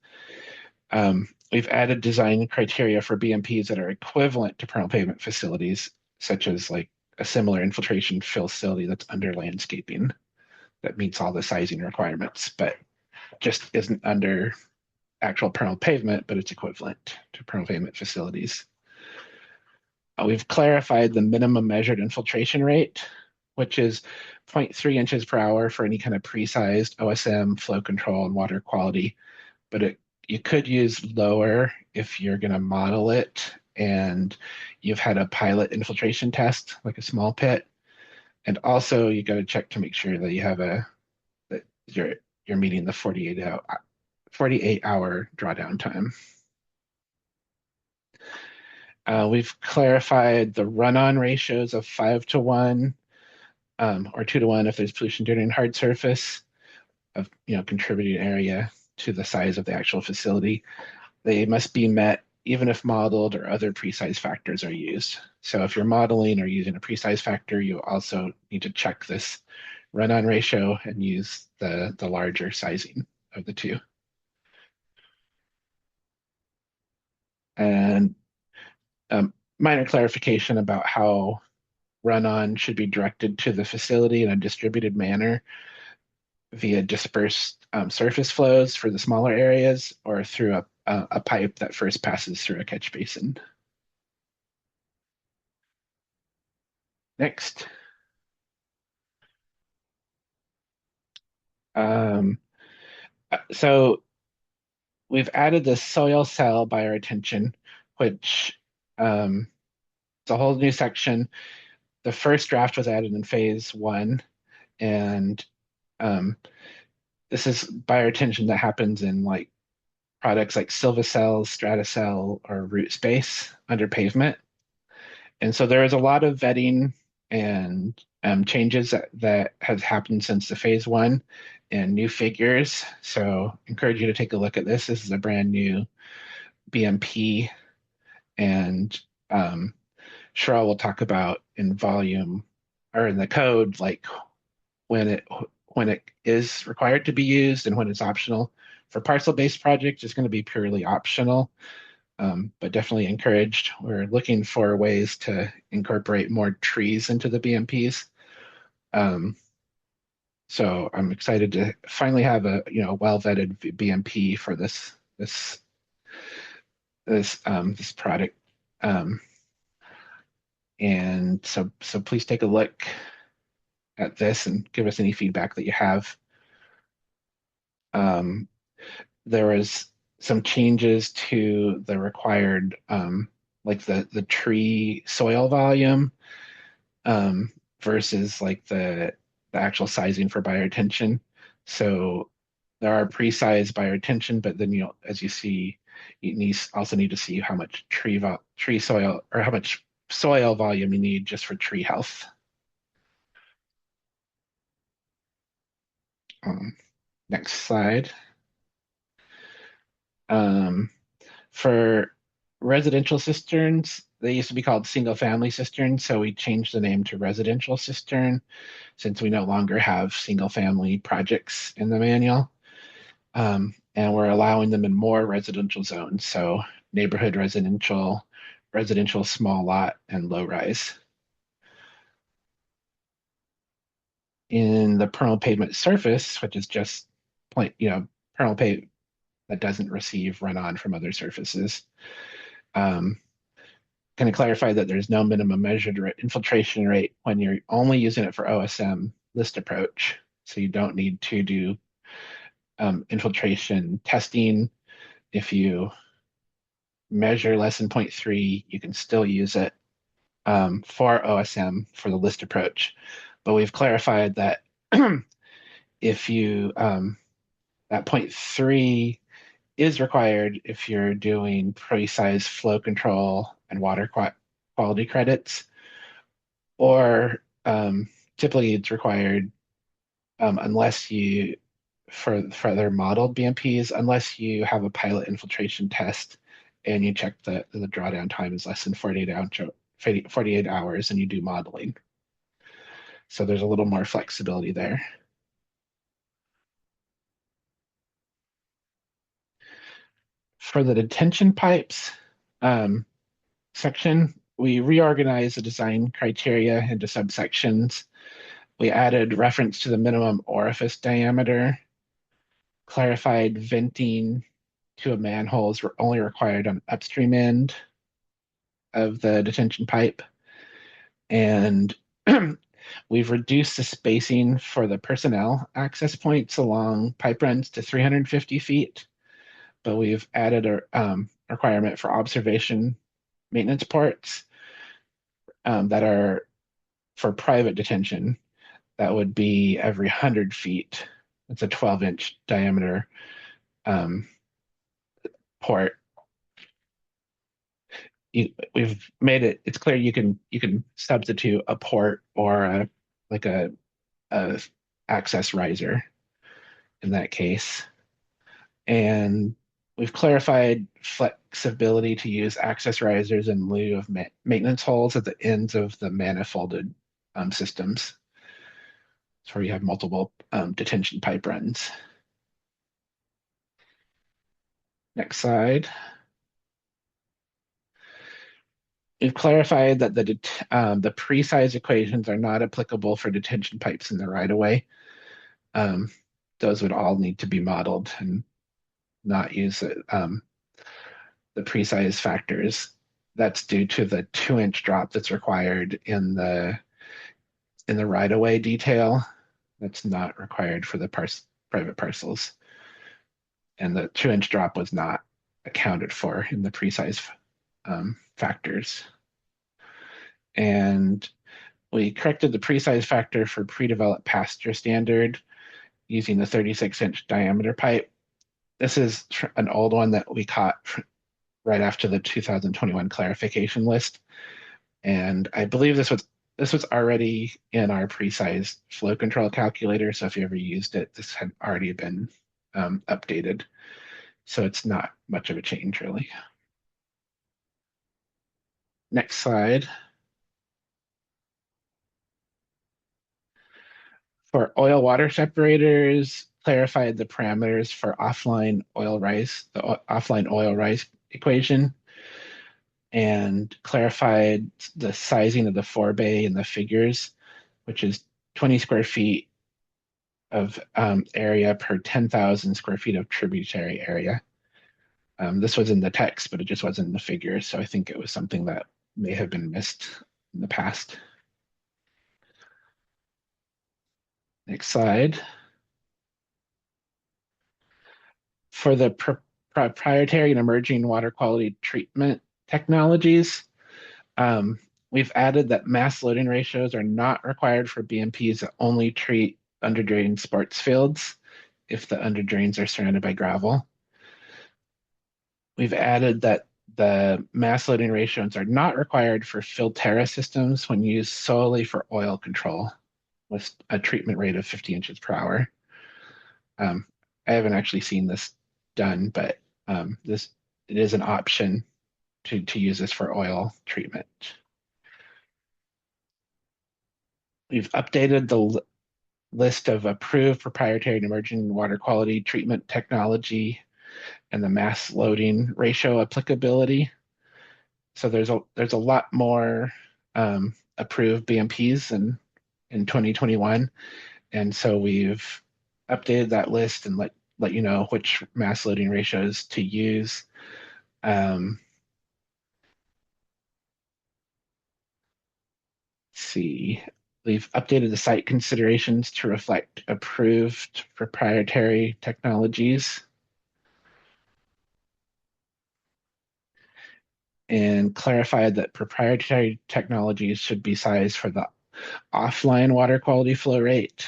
We've added design criteria for BMPs that are equivalent to permeable pavement facilities, such as like a similar infiltration facility that's under landscaping that meets all the sizing requirements, but just isn't under actual permeable pavement, but it's equivalent to permeable pavement facilities. We've clarified the minimum measured infiltration rate, which is 0.3 inches per hour for any kind of pre-sized OSM, flow control, and water quality. But you could use lower if you're going to model it and you've had a pilot infiltration test, like a small pit. And also you got to check to make sure that you have that you're meeting the 48-hour drawdown time. We've clarified the run-on ratios of 5:1 or 2:1 if there's pollution during hard surface of contributing area to the size of the actual facility. They must be met even if modeled or other pre-size factors are used. So if you're modeling or using a pre-size factor, you also need to check this run-on ratio and use the larger sizing of the two. And minor clarification about how run-on should be directed to the facility in a distributed manner via dispersed surface flows for the smaller areas or through a pipe that first passes through a catch basin. Next. So we've added the soil cell bioretention, which it's a whole new section. The first draft was added in phase 1, and this is bioretention that happens in like products like Silvacell, Stratacell, or root space under pavement. And so there is a lot of vetting and changes that has happened since the phase 1 and new figures. So encourage you to take a look at this. This is a brand new BMP, and Cheryl will talk about in volume or in the code, like when it is required to be used and when it's optional. For parcel-based projects, it's going to be purely optional, but definitely encouraged. We're looking for ways to incorporate more trees into the BMPs. So I'm excited to finally have a well-vetted BMP for this product. And so please take a look at this and give us any feedback that you have. There was some changes to the required, like the tree soil volume versus like the actual sizing for bioretention. So there are pre-sized bioretention, but then as you see, you also need to see how much tree soil or how much soil volume you need just for tree health. Next slide. For residential cisterns, they used to be called single-family cisterns, so we changed the name to residential cistern since we no longer have single-family projects in the manual. and we're allowing them in more residential zones. So neighborhood residential, residential small lot, and low rise. In the permeable pavement surface, which is just plain, permeable pavement that doesn't receive runoff from other surfaces. Can I clarify that there's no minimum measured infiltration rate when you're only using it for OSM list approach. So you don't need to do infiltration testing. If you measure less than 0.3, you can still use it for OSM for the list approach. But we've clarified that if you, that 0.3 is required if you're doing precise flow control and water quality credits, or typically it's required unless you, for other modeled BMPs, unless you have a pilot infiltration test and you check the drawdown time is less than 48 hours and you do modeling. So there's a little more flexibility there. For the detention pipes section, we reorganized the design criteria into subsections. We added reference to the minimum orifice diameter, clarified venting to a manhole is only required on upstream end of the detention pipe. And we've reduced the spacing for the personnel access points along pipe runs to 350 feet, but we've added a requirement for observation maintenance ports that are for private detention. That would be every 100 feet. It's a 12-inch diameter port. We've made it's clear you can substitute a port or a access riser in that case. And we've clarified flexibility to use access risers in lieu of maintenance holes at the ends of the manifolded systems. It's where you have multiple detention pipe runs. Next slide. We've clarified that the pre-size equations are not applicable for detention pipes in the right-of-way. Those would all need to be modeled and not use the pre-size factors. That's due to the 2-inch drop that's required in the right-of-way detail. That's not required for the private parcels. And the 2-inch drop was not accounted for in the pre-size factors. And we corrected the pre-size factor for pre-developed pasture standard using the 36-inch diameter pipe. This is an old one that we caught right after the 2021 clarification list. And I believe this was already in our pre-size flow control calculator. So if you ever used it, this had already been updated. So it's not much of a change really. Next slide. For oil water separators, clarified the parameters for offline oil rise, the offline oil rise equation, and clarified the sizing of the forebay in the figures, which is 20 square feet of area per 10,000 square feet of tributary area. This was in the text, but it just wasn't in the figures. So I think it was something that may have been missed in the past. Next slide. For the proprietary and emerging water quality treatment technologies, we've added that mass loading ratios are not required for BMPs that only treat underdrained sports fields if the underdrains are surrounded by gravel. We've added that the mass loading ratios are not required for filtera systems when used solely for oil control with a treatment rate of 50 inches per hour. I haven't actually seen this done, but it is an option to use this for oil treatment. We've updated list of approved proprietary and emerging water quality treatment technology and the mass loading ratio applicability. So there's a lot more approved BMPs in 2021, and so we've updated that list and let you know which mass loading ratios to use. Let's see. We've updated the site considerations to reflect approved proprietary technologies and clarified that proprietary technologies should be sized for the offline water quality flow rate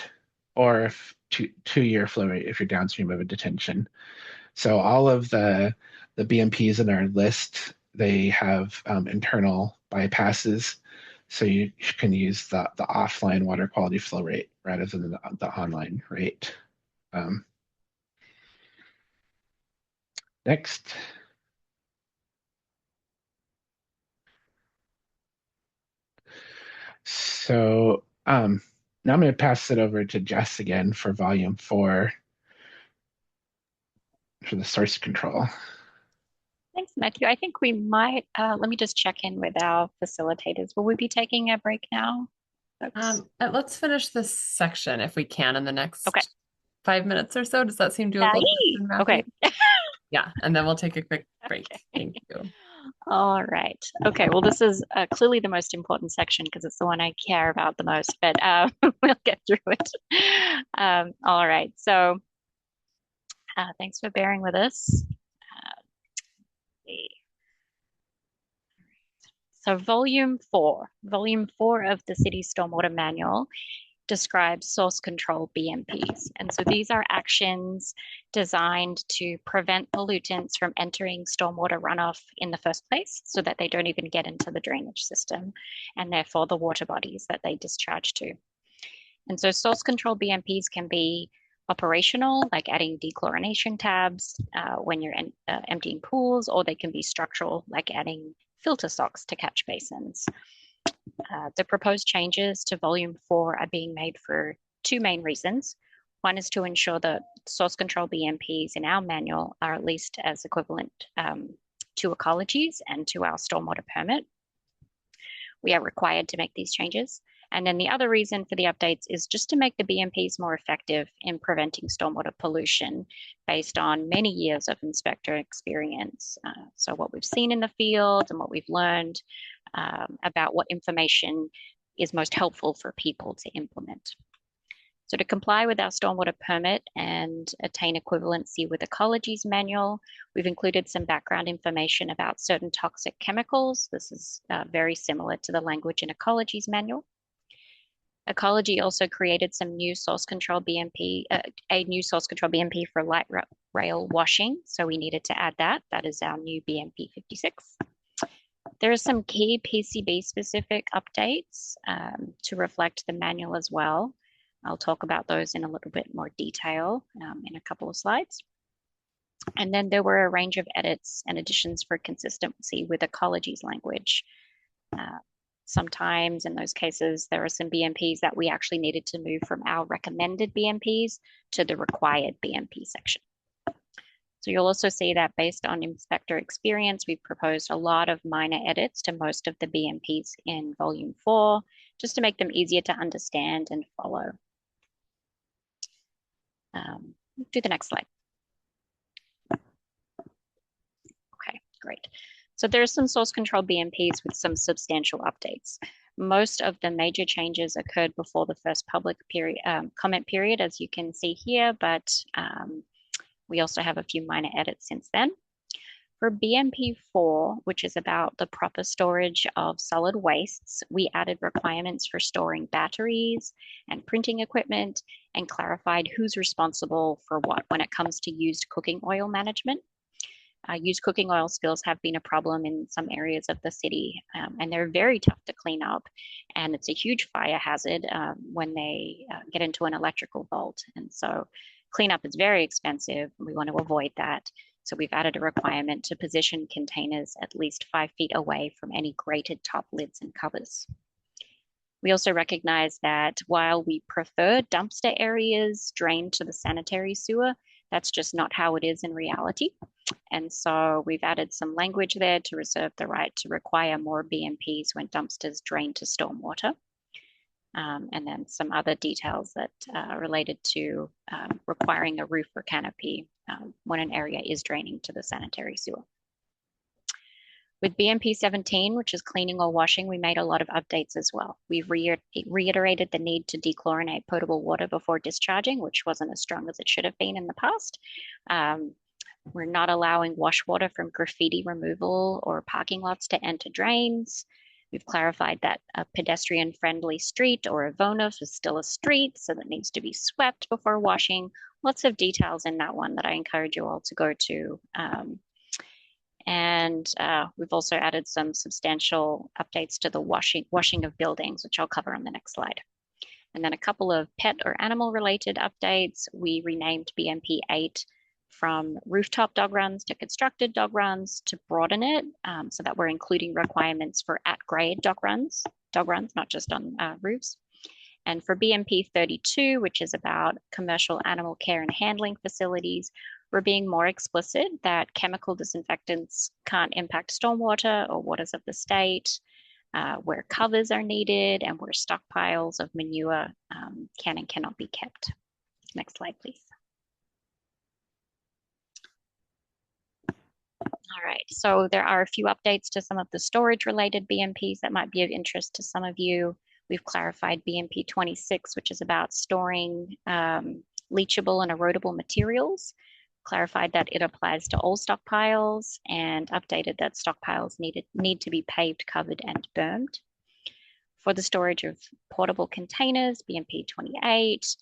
or if two-year flow rate if you're downstream of a detention. So all of the BMPs in our list, they have internal bypasses. So you can use the offline water quality flow rate rather than the online rate. Next. So now I'm going to pass it over to Jess again for volume 4 for the source control. Thanks, Matthew. I think we might, let me just check in with our facilitators. Will we be taking a break now, folks? Let's finish this section if we can in the next Okay. 5 minutes or so. Does that seem doable? Okay. Yeah, and then we'll take a quick break. Okay. Thank you. All right. Okay. Well, this is clearly the most important section because it's the one I care about the most, but we'll get through it. All right. So thanks for bearing with us. So volume 4 of the city stormwater manual describes source control BMPs. And so these are actions designed to prevent pollutants from entering stormwater runoff in the first place so that they don't even get into the drainage system and therefore the water bodies that they discharge to. And so source control BMPs can be operational, like adding dechlorination tabs when you're emptying pools, or they can be structural, like adding filter socks to catch basins. The proposed changes to volume 4 are being made for 2 main reasons. One is to ensure that source control BMPs in our manual are at least as equivalent to ecologies and to our stormwater permit. We are required to make these changes. And then the other reason for the updates is just to make the BMPs more effective in preventing stormwater pollution based on many years of inspector experience. So what we've seen in the field and what we've learned about what information is most helpful for people to implement. So to comply with our stormwater permit and attain equivalency with Ecology's manual, we've included some background information about certain toxic chemicals. This is very similar to the language in Ecology's manual. Ecology also created some new source control BMP, a new source control BMP for light rail washing. So we needed to add that. That is our new BMP 56. There are some key PCB specific updates to reflect the manual as well. I'll talk about those in a little bit more detail in a couple of slides. And then there were a range of edits and additions for consistency with Ecology's language. Sometimes in those cases, there are some BMPs that we actually needed to move from our recommended BMPs to the required BMP section. So you'll also see that based on inspector experience, we've proposed a lot of minor edits to most of the BMPs in volume 4, just to make them easier to understand and follow. Do the next slide. Okay, great. So there are some source control BMPs with some substantial updates. Most of the major changes occurred before the first public period, comment period, as you can see here, but we also have a few minor edits since then. For BMP 4, which is about the proper storage of solid wastes, we added requirements for storing batteries and printing equipment and clarified who's responsible for what when it comes to used cooking oil management. Used cooking oil spills have been a problem in some areas of the city, and they're very tough to clean up. And it's a huge fire hazard when they get into an electrical vault. And so cleanup is very expensive. And we want to avoid that. So we've added a requirement to position containers at least 5 feet away from any grated top lids and covers. We also recognize that while we prefer dumpster areas drained to the sanitary sewer, that's just not how it is in reality. And so we've added some language there to reserve the right to require more BMPs when dumpsters drain to stormwater. And then some other details that are related to requiring a roof or canopy when an area is draining to the sanitary sewer. With BMP 17, which is cleaning or washing, we made a lot of updates as well. We've reiterated the need to dechlorinate potable water before discharging, which wasn't as strong as it should have been in the past. We're not allowing wash water from graffiti removal or parking lots to enter drains. We've clarified that a pedestrian-friendly street or a VONF is still a street, so that needs to be swept before washing. Lots of details in that one that I encourage you all to go to. And we've also added some substantial updates to the washing of buildings, which I'll cover on the next slide. And then a couple of pet or animal related updates. We renamed BMP 8 from rooftop dog runs to constructed dog runs to broaden it so that we're including requirements for at-grade dog runs, not just on roofs. And for BMP 32, which is about commercial animal care and handling facilities, we're being more explicit that chemical disinfectants can't impact stormwater or waters of the state, where covers are needed and where stockpiles of manure can and cannot be kept. Next slide, please. All right, so there are a few updates to some of the storage related BMPs that might be of interest to some of you. We've clarified BMP 26, which is about storing leachable and erodible materials, clarified that it applies to all stockpiles, and updated that stockpiles need to be paved, covered, and bermed. For the storage of portable containers, BMP 28,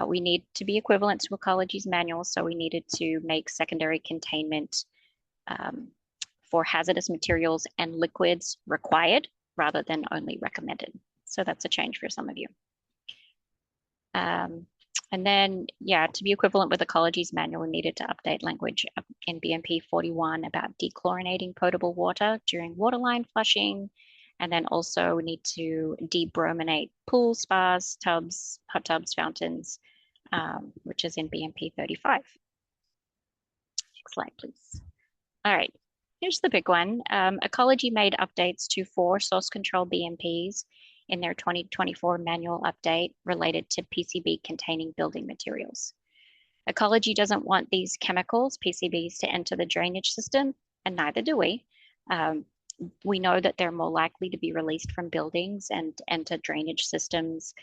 we need to be equivalent to Ecology's manual, so we needed to make secondary containment for hazardous materials and liquids required rather than only recommended. So that's a change for some of you. And then, yeah, to be equivalent with Ecology's manual, we needed to update language in BMP 41 about dechlorinating potable water during waterline flushing. And then also we need to debrominate pools, spas, tubs, hot tubs, fountains, which is in BMP 35. Next slide, please. All right, here's the big one. Ecology made updates to 4 source control BMPs in their 2024 manual update related to PCB containing building materials. Ecology doesn't want these chemicals, PCBs, to enter the drainage system, and neither do we. We know that they're more likely to be released from buildings and enter drainage systems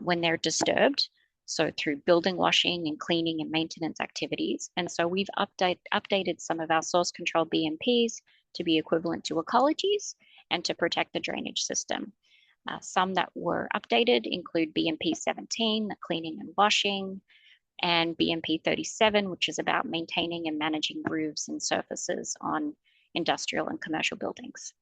when they're disturbed. So through building washing and cleaning and maintenance activities. And so we've updated some of our source control BMPs to be equivalent to Ecology's and to protect the drainage system. Some that were updated include BMP 17, the cleaning and washing, and BMP 37, which is about maintaining and managing roofs and surfaces on industrial and commercial buildings.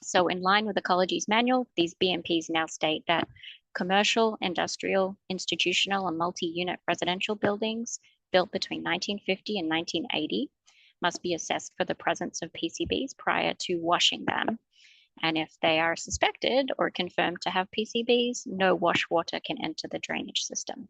So in line with Ecology's manual, these BMPs now state that commercial, industrial, institutional, and multi-unit residential buildings built between 1950 and 1980 must be assessed for the presence of PCBs prior to washing them. And if they are suspected or confirmed to have PCBs, no wash water can enter the drainage system.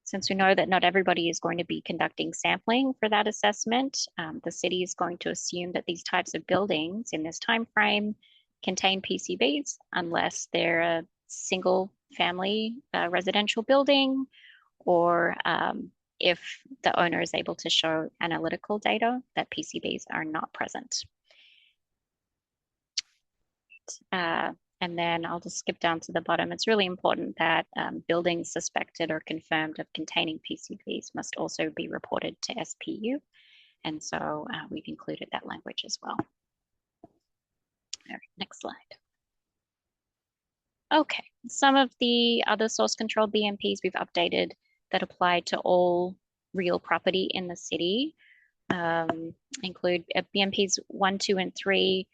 Since we know that not everybody is going to be conducting sampling for that assessment, the city is going to assume that these types of buildings in this time frame contain PCBs unless they're a single family residential building, or if the owner is able to show analytical data that PCBs are not present. And then I'll just skip down to the bottom. It's really important that buildings suspected or confirmed of containing PCBs must also be reported to SPU. And so we've included that language as well. All right, next slide. Okay, some of the other source control BMPs we've updated that apply to all real property in the city include BMPs 1, 2, and 3.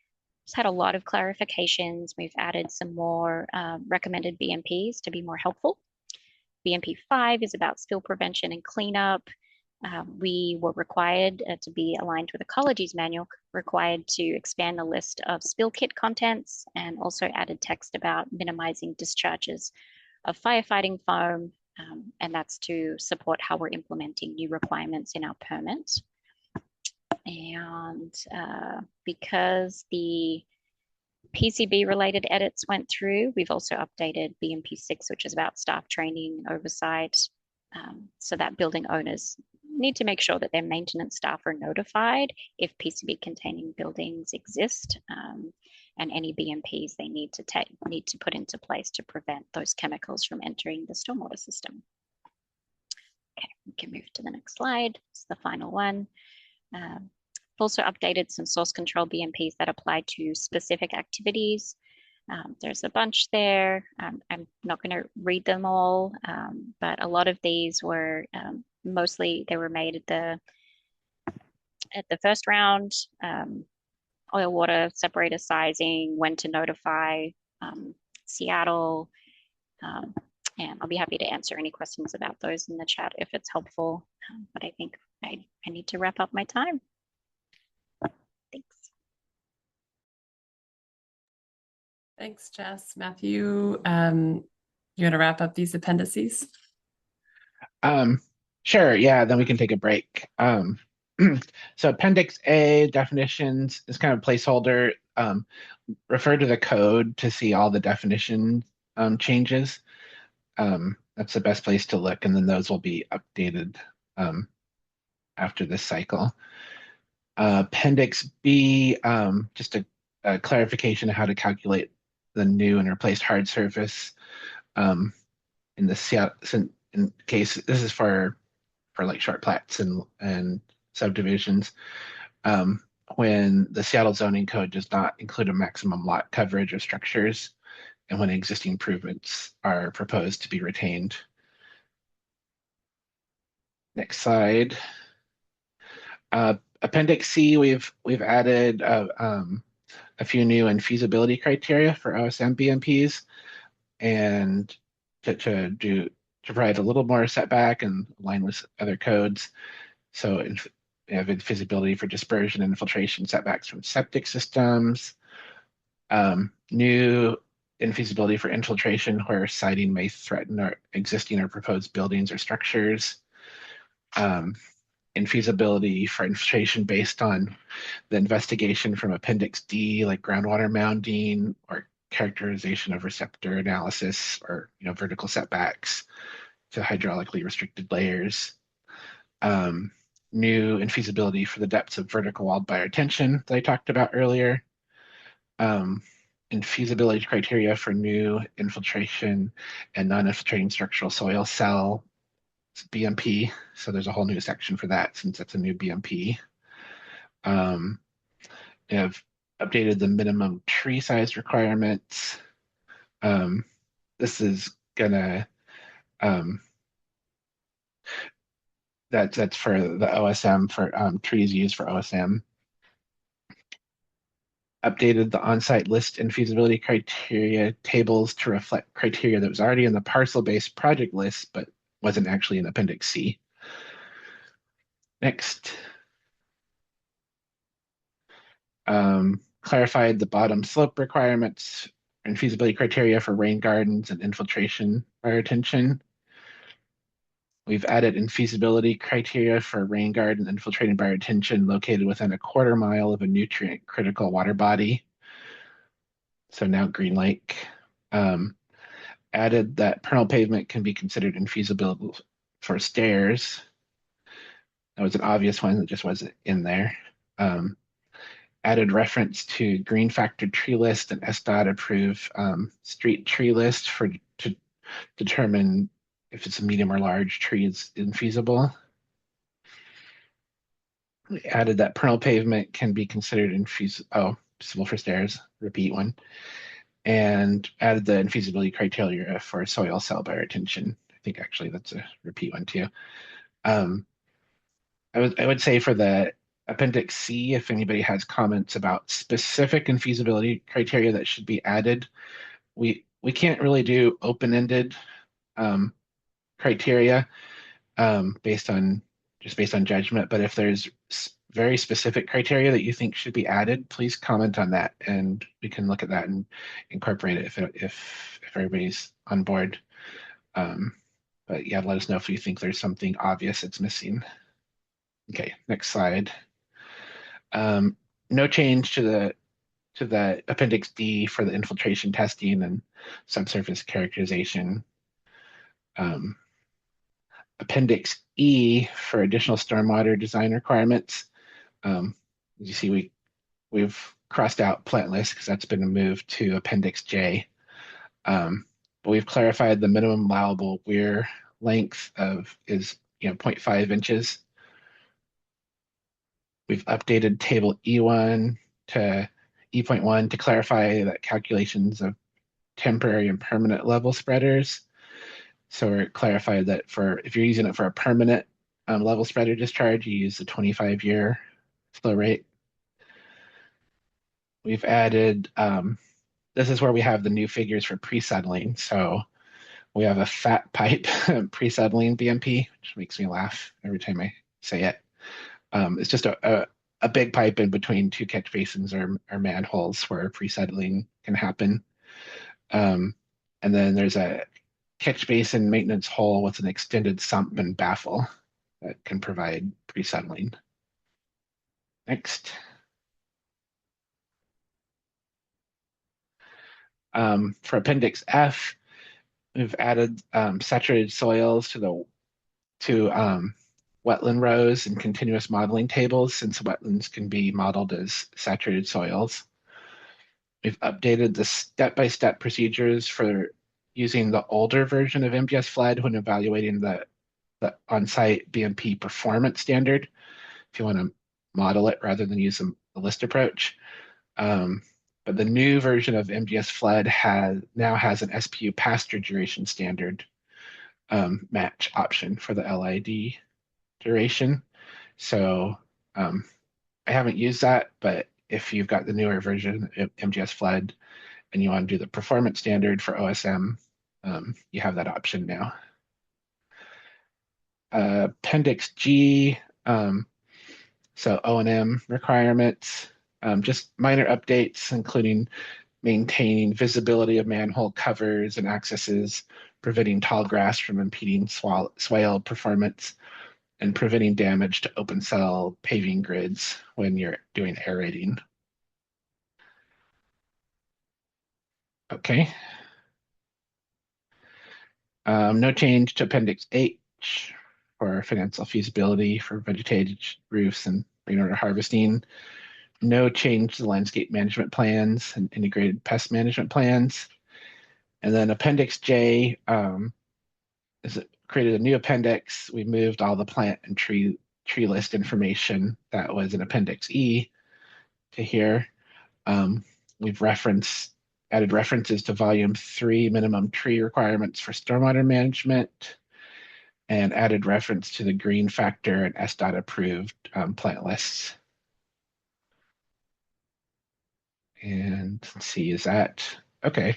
It's had a lot of clarifications. We've added some more recommended BMPs to be more helpful. BMP 5 is about spill prevention and cleanup. we were required to be aligned with Ecology's manual, required to expand the list of spill kit contents and also added text about minimizing discharges of firefighting foam, and that's to support how we're implementing new requirements in our permits. And because the PCB related edits went through, we've also updated BMP 6, which is about staff training and oversight, so that building owners need to make sure that their maintenance staff are notified if PCB containing buildings exist, and any BMPs they need to put into place to prevent those chemicals from entering the stormwater system. Okay, we can move to the next slide. It's the final one. We've also updated some source control BMPs that apply to specific activities. There's a bunch there. I'm not going to read them all, but a lot of these were mostly they were made at the first round. Oil water separator sizing, when to notify Seattle, and I'll be happy to answer any questions about those in the chat if it's helpful. But I think I need to wrap up my time. Thanks. Thanks, Jess. Matthew, you want to wrap up these appendices? Sure, yeah, then we can take a break. So Appendix A, definitions, is kind of placeholder. Refer to the code to see all the definition changes. That's the best place to look, and then those will be updated after this cycle. Appendix B, just a clarification of how to calculate the new and replaced hard surface. In case this is for like short plats and subdivisions, when the Seattle zoning code does not include a maximum lot coverage of structures, and when existing improvements are proposed to be retained. Next slide. Appendix C, we've added a few new and feasibility criteria for OSM BMPs, and to provide a little more setback and align with other codes. So we have feasibility for dispersion and infiltration setbacks from septic systems. New infeasibility for infiltration where siting may threaten our existing or proposed buildings or structures. Infeasibility for infiltration based on the investigation from Appendix D, like groundwater mounding or characterization of receptor analysis, or vertical setbacks to hydraulically restricted layers. New infeasibility for the depths of vertical walled bioretention that I talked about earlier. Infeasibility criteria for new infiltration and non-infiltrating structural soil cell BMP. So there's a whole new section for that since it's a new BMP. We have updated the minimum tree size requirements. This is gonna that's for the OSM, for trees used for OSM. Updated the on-site list and feasibility criteria tables to reflect criteria that was already in the parcel-based project list, but wasn't actually in Appendix C. Next. Clarified the bottom slope requirements and feasibility criteria for rain gardens and infiltration bioretention. We've added infeasibility criteria for rain garden infiltrating bioretention located within a 1/4 mile of a nutrient critical water body. So now Green Lake. Added that Pernal pavement can be considered infeasible for stairs. That was an obvious one that just wasn't in there. Added reference to green factor tree list and SDOT approved street tree list to determine if it's a medium or large tree is infeasible. We added that Pernal pavement can be considered infeasible for stairs, repeat one. And added the infeasibility criteria for soil cell bioretention. I think actually that's a repeat one too. I would say for the Appendix C, if anybody has comments about specific infeasibility criteria that should be added, we can't really do open-ended criteria based on just based on judgment. But if there's very specific criteria that you think should be added, please comment on that, and we can look at that and incorporate it if everybody's on board. But yeah, let us know if you think there's something obvious that's missing. Okay, next slide. No change to the Appendix D for the infiltration testing and subsurface characterization. Appendix E for additional stormwater design requirements. As you see, we've crossed out plant list because that's been moved to Appendix J. But we've clarified the minimum allowable weir length is 0.5 inches. We've updated table E1 to E.1 to clarify that calculations of temporary and permanent level spreaders. So we're clarified that if you're using it for a permanent level spreader discharge, you use the 25-year flow rate. We've added, this is where we have the new figures for pre-settling. So we have a fat pipe pre-settling BMP, which makes me laugh every time I say it. It's just a big pipe in between two catch basins or manholes where pre-settling can happen. And then there's a catch basin maintenance hole with an extended sump and baffle that can provide pre-settling. Next. For Appendix F, we've added saturated soils to wetland rows and continuous modeling tables, since wetlands can be modeled as saturated soils. We've updated the step-by-step procedures for using the older version of MGS Flood when evaluating the on-site BMP performance standard, if you want to model it rather than use the list approach. But the new version of MGS Flood now has an SPU pasture duration standard match option for the LID duration. So I haven't used that, but if you've got the newer version of MGS Flood and you want to do the performance standard for OSM, you have that option now. Appendix G, so O&M requirements, just minor updates, including maintaining visibility of manhole covers and accesses, preventing tall grass from impeding swale performance, and preventing damage to open cell paving grids when you're doing aerating. Okay. No change to Appendix H for financial feasibility for vegetated roofs and rainwater harvesting. No change to the landscape management plans and integrated pest management plans. And then Appendix J created a new appendix. We moved all the plant and tree list information that was in Appendix E to here. We've added references to Volume 3 minimum tree requirements for stormwater management, and added reference to the green factor and SDOT approved plant lists. And let's see, is that okay?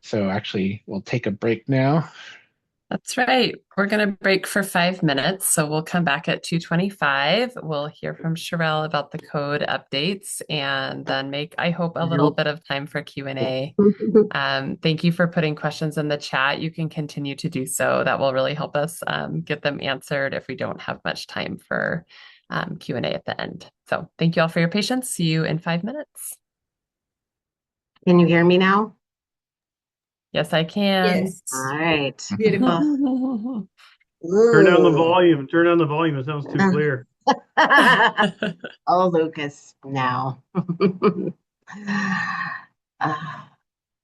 So actually, we'll take a break now. That's right. We're going to break for 5 minutes. So we'll come back at 2:25. We'll hear from Sherelle about the code updates and then make, I hope, a little bit of time for Q&A. Thank you for putting questions in the chat. You can continue to do so. That will really help us get them answered if we don't have much time for Q&A at the end. So thank you all for your patience. See you in 5 minutes. Can you hear me now? Yes, I can. Yes. All right. Beautiful. Turn down the volume. Turn down the volume. It sounds too clear. Oh, Lucas, now. Uh,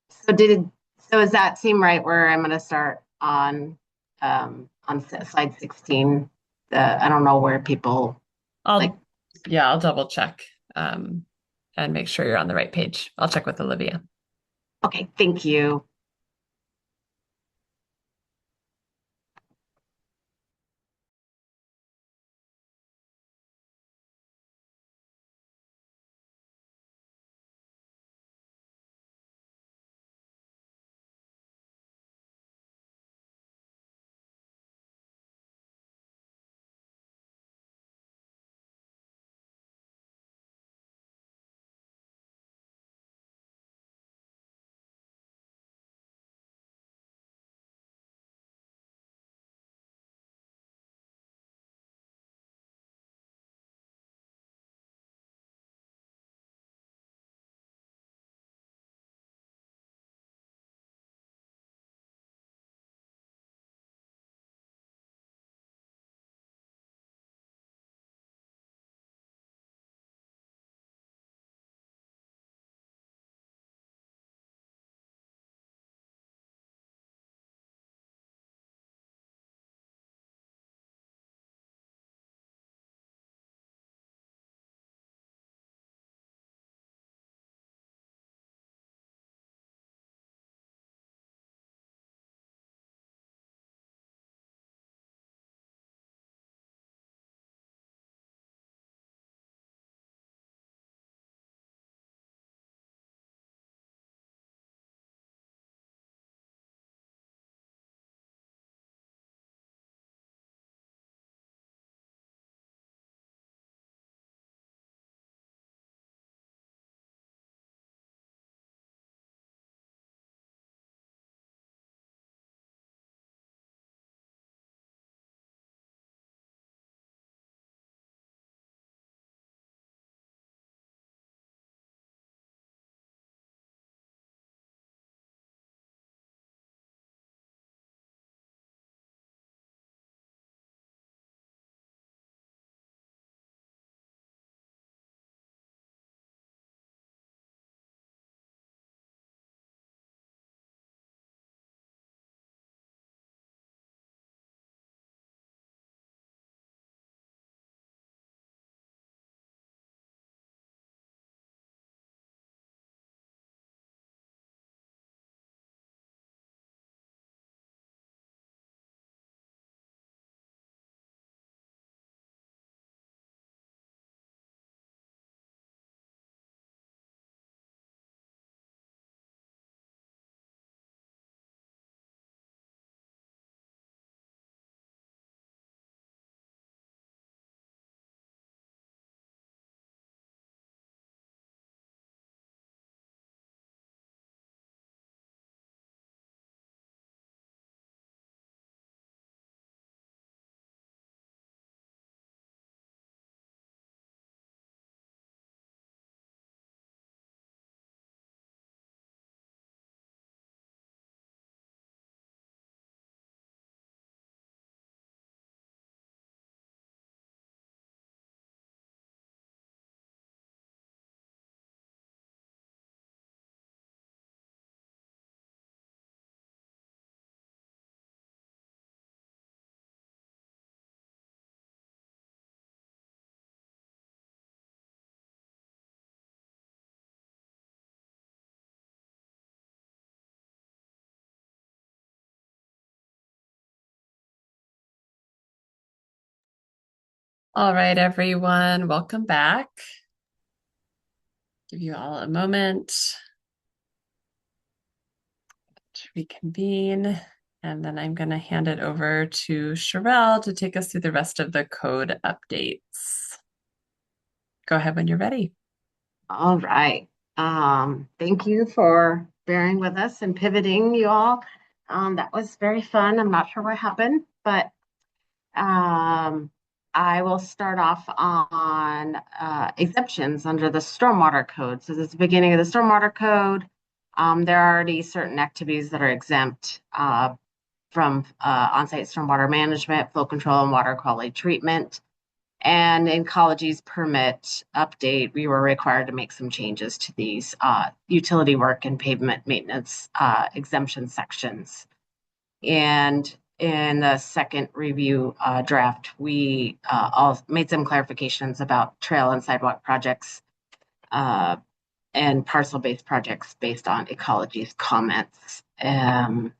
so does that seem right where I'm going to start on slide 16? I don't know where people I'll double check and make sure you're on the right page. I'll check with Olivia. Okay, thank you. All right, everyone, welcome back. Give you all a moment to reconvene, and then I'm going to hand it over to Sherelle to take us through the rest of the code updates. Go ahead when you're ready. All right. Thank you for bearing with us and pivoting, you all. That was very fun. I'm not sure what happened, but I will start off on exemptions under the Stormwater Code. So this is the beginning of the Stormwater Code. There are already certain activities that are exempt from on-site stormwater management, flow control, and water quality treatment. And in Ecology's permit update, we were required to make some changes to these utility work and pavement maintenance exemption sections. And in the second review draft, we all made some clarifications about trail and sidewalk projects and parcel-based projects based on Ecology's comments. And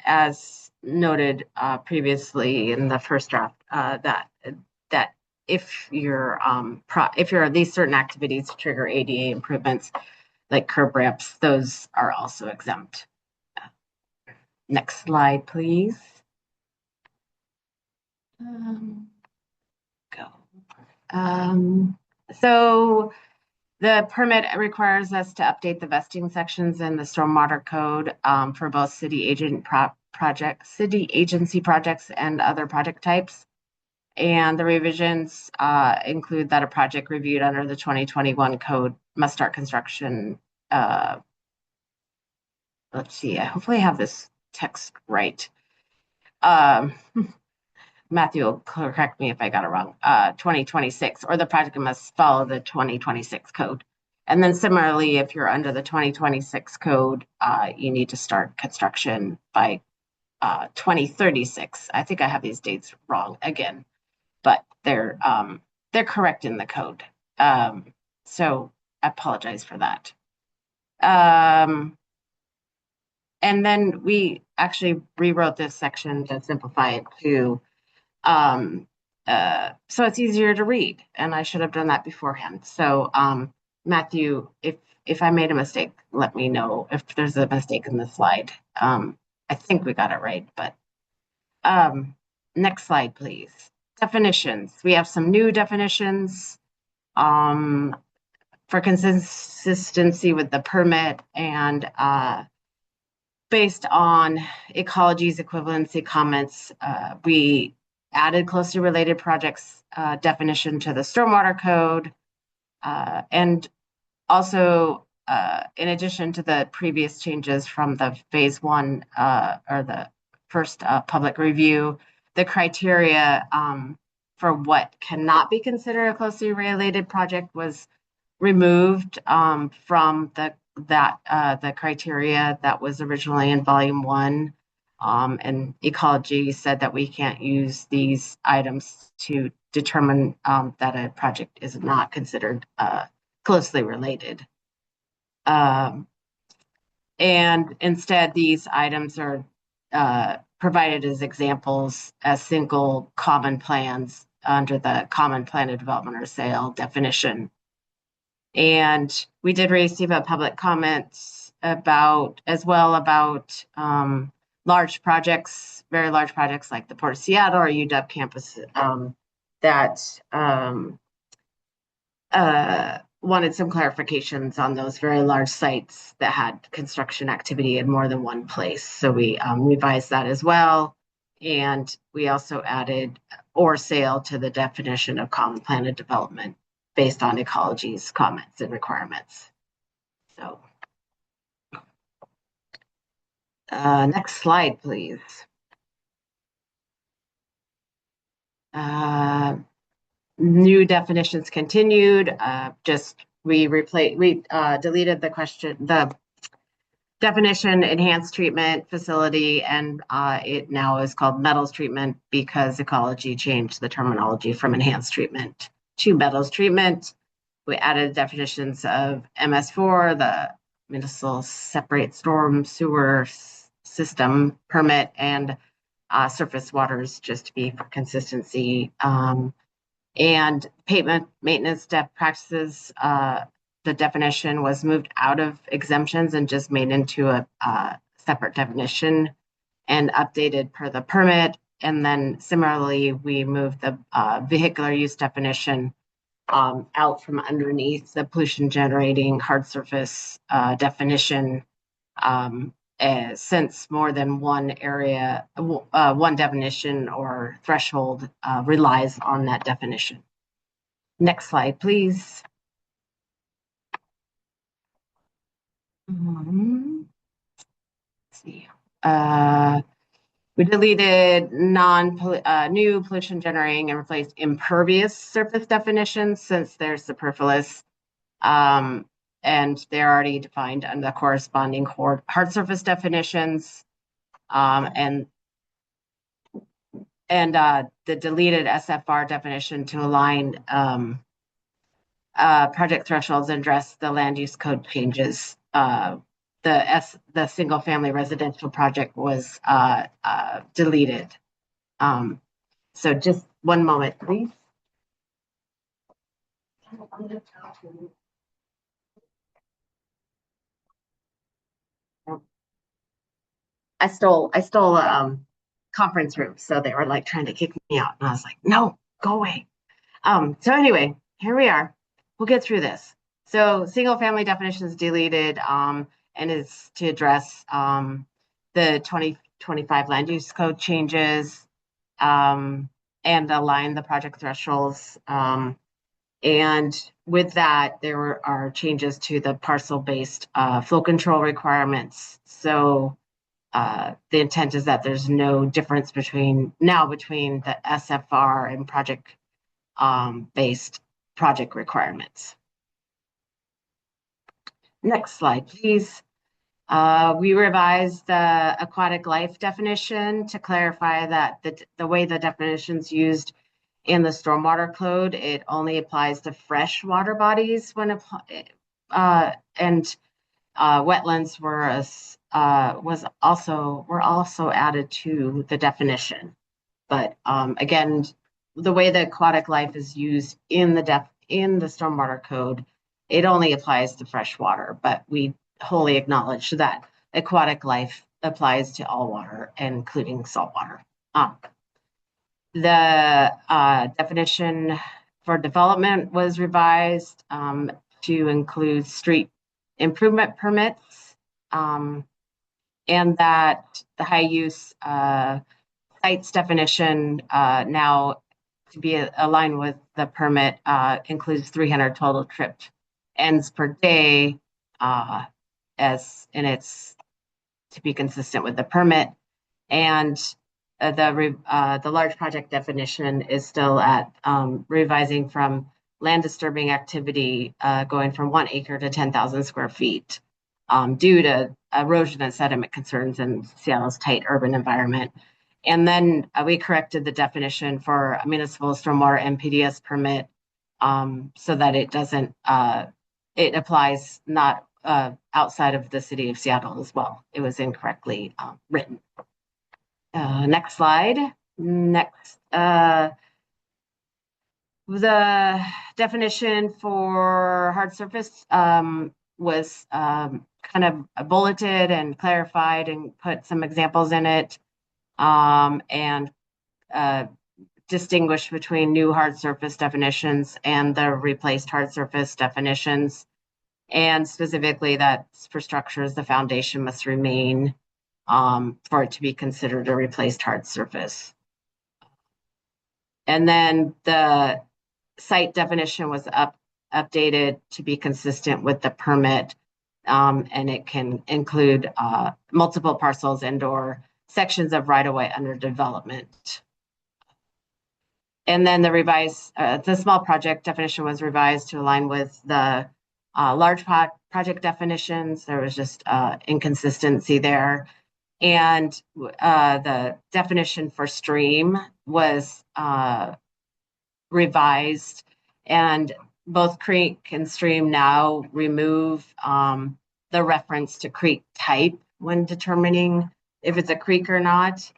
as noted previously in the first draft, that if these certain activities trigger ADA improvements like curb ramps, those are also exempt. Next slide, please. So the permit requires us to update the vesting sections in the Stormwater Code for both city agency projects and other project types. And the revisions include that a project reviewed under the 2021 code must start construction. Let's see, I hopefully have this text right. Matthew will correct me if I got it wrong, 2026, or the project must follow the 2026 code. And then similarly, if you're under the 2026 code, you need to start construction by 2036. I think I have these dates wrong again, but they're correct in the code. So I apologize for that. And then we actually rewrote this section to simplify it too. So it's easier to read, and I should have done that beforehand. So, Matthew, if I made a mistake, let me know if there's a mistake in the slide. I think we got it right, but next slide, please. Definitions. We have some new definitions for consistency with the permit and based on Ecology's equivalency comments, we added closely related projects definition to the Stormwater Code. And also, in addition to the previous changes from the phase one or the first public review, the criteria for what cannot be considered a closely related project was removed from the criteria that was originally in volume one. And Ecology said that we can't use these items to determine that a project is not considered closely related. And instead, these items are provided as examples as single common plans under the common plan of development or sale definition. And we did receive a public comments about large projects, very large projects like the Port of Seattle or UW campus that wanted some clarifications on those very large sites that had construction activity in more than one place. So we revised that as well. And we also added or sale to the definition of common plan of development based on Ecology's comments and requirements. So next slide, please. New definitions continued. We deleted the definition enhanced treatment facility, and it now is called metals treatment because Ecology changed the terminology from enhanced treatment to metals treatment. We added definitions of MS4, the municipal separate storm sewer system permit, and surface waters, just to be for consistency. And pavement maintenance practices, the definition was moved out of exemptions and just made into a separate definition and updated per the permit. And then similarly, we moved the vehicular use definition out from underneath the pollution generating hard surface definition, since more than one area, one definition or threshold relies on that definition. Next slide, please. Let's see. We deleted new pollution generating and replaced impervious surface definitions since they're superfluous. And they're already defined under the corresponding hard surface definitions. And the deleted SFR definition to align project thresholds and address the land use code changes. The single family residential project was deleted. So just one moment, please. I stole conference room, so they were like trying to kick me out, and I was like, no, go away. So anyway, here we are. We'll get through this. So single family definition is deleted, and is to address the 2025 land use code changes, and align the project thresholds. And with that, there are changes to the parcel-based flow control requirements. So the intent is that there's no difference between the SFR and project based project requirements. Next slide, please. We revised the aquatic life definition to clarify that the way the definition is used in the stormwater code, it only applies to fresh water bodies when wetlands were also added to the definition. But again, the way the aquatic life is used in the stormwater code, it only applies to fresh water, but we wholly acknowledge that aquatic life applies to all water, including saltwater. The definition for development was revised to include street improvement permits, and that the high use sites definition now to be aligned with the permit includes 300 total tripped ends per day, it's to be consistent with the permit. And the large project definition is still at revising from land disturbing activity going from 1 acre to 10,000 square feet due to erosion and sediment concerns in Seattle's tight urban environment. And then we corrected the definition for a municipal stormwater NPDES permit so that it doesn't, it applies not outside of the city of Seattle as well. It was incorrectly written. Next slide. Next, the definition for hard surface was kind of bulleted and clarified and put some examples in it, and distinguished between new hard surface definitions and the replaced hard surface definitions. And specifically that for structures, the foundation must remain for it to be considered a replaced hard surface. And then the site definition was updated to be consistent with the permit, and it can include multiple parcels and/or sections of right-of-way under development. And then the small project definition was revised to align with the large project definitions. There was just inconsistency there. And the definition for stream was revised, and both creek and stream now remove the reference to creek type when determining if it's a creek or not.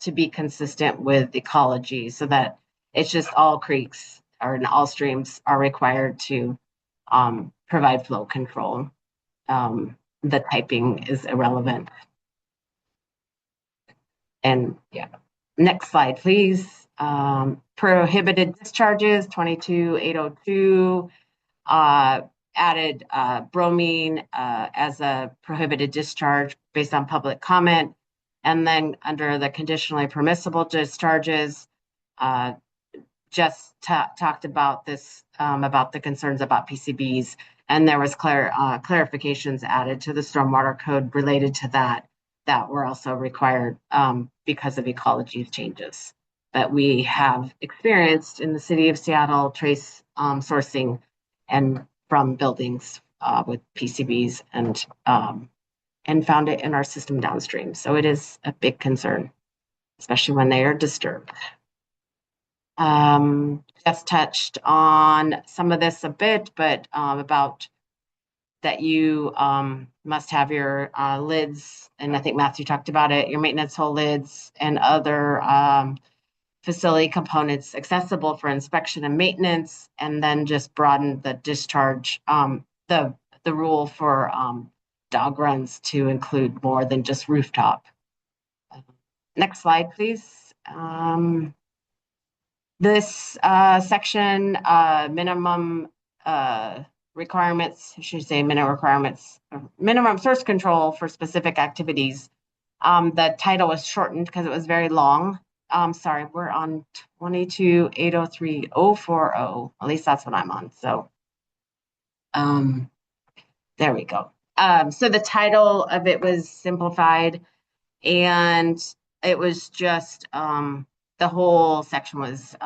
to be consistent with ecology, so that it's just all creeks or all streams are required to provide flow control. The typing is irrelevant. And yeah, next slide, please. Prohibited discharges, 22802, added bromine as a prohibited discharge based on public comment. And then under the conditionally permissible discharges, just talked about this, about the concerns about PCBs, and there was clarifications added to the stormwater code related to that were also required because of ecology changes that we have experienced in the city of Seattle, trace sourcing and from buildings with PCBs, and found it in our system downstream. So it is a big concern, especially when they are disturbed. Just touched on some of this a bit, but about that you must have your lids, and I think Matthew talked about it, your maintenance hole lids and other facility components accessible for inspection and maintenance, and then just broaden the discharge, the rule for dog runs to include more than just rooftop. Next slide, please. This section, minimum requirements, I should say minimum requirements, minimum source control for specific activities. The title was shortened because it was very long. Sorry, we're on 22803040. At least that's what I'm on. So there we go. So the title of it was simplified, and it was just the whole section was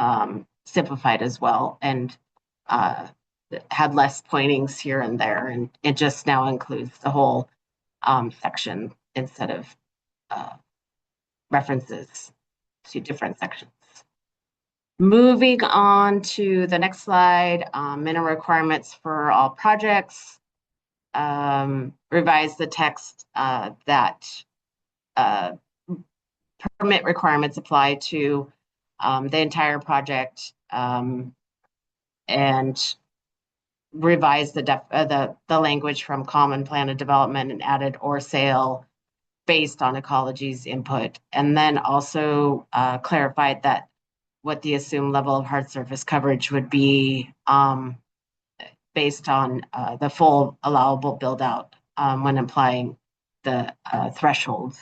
simplified as well, and had less pointings here and there, and it just now includes the whole section instead of references to different sections. Moving on to the next slide, minimum requirements for all projects. Revise the text that permit requirements apply to the entire project, and revise the language from common plan of development and added or sale based on ecology's input, and then also clarified that what the assumed level of hard surface coverage would be based on the full allowable build out when applying the thresholds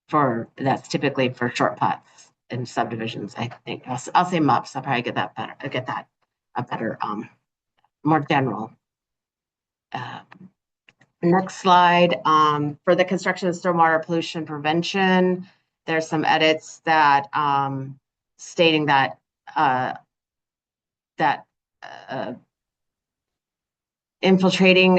for that's typically for short plots and subdivisions. I think I'll say MUPs. I'll probably get that better. I get that a better more general. Next slide. For the construction of stormwater pollution prevention, there's some edits that stating that infiltration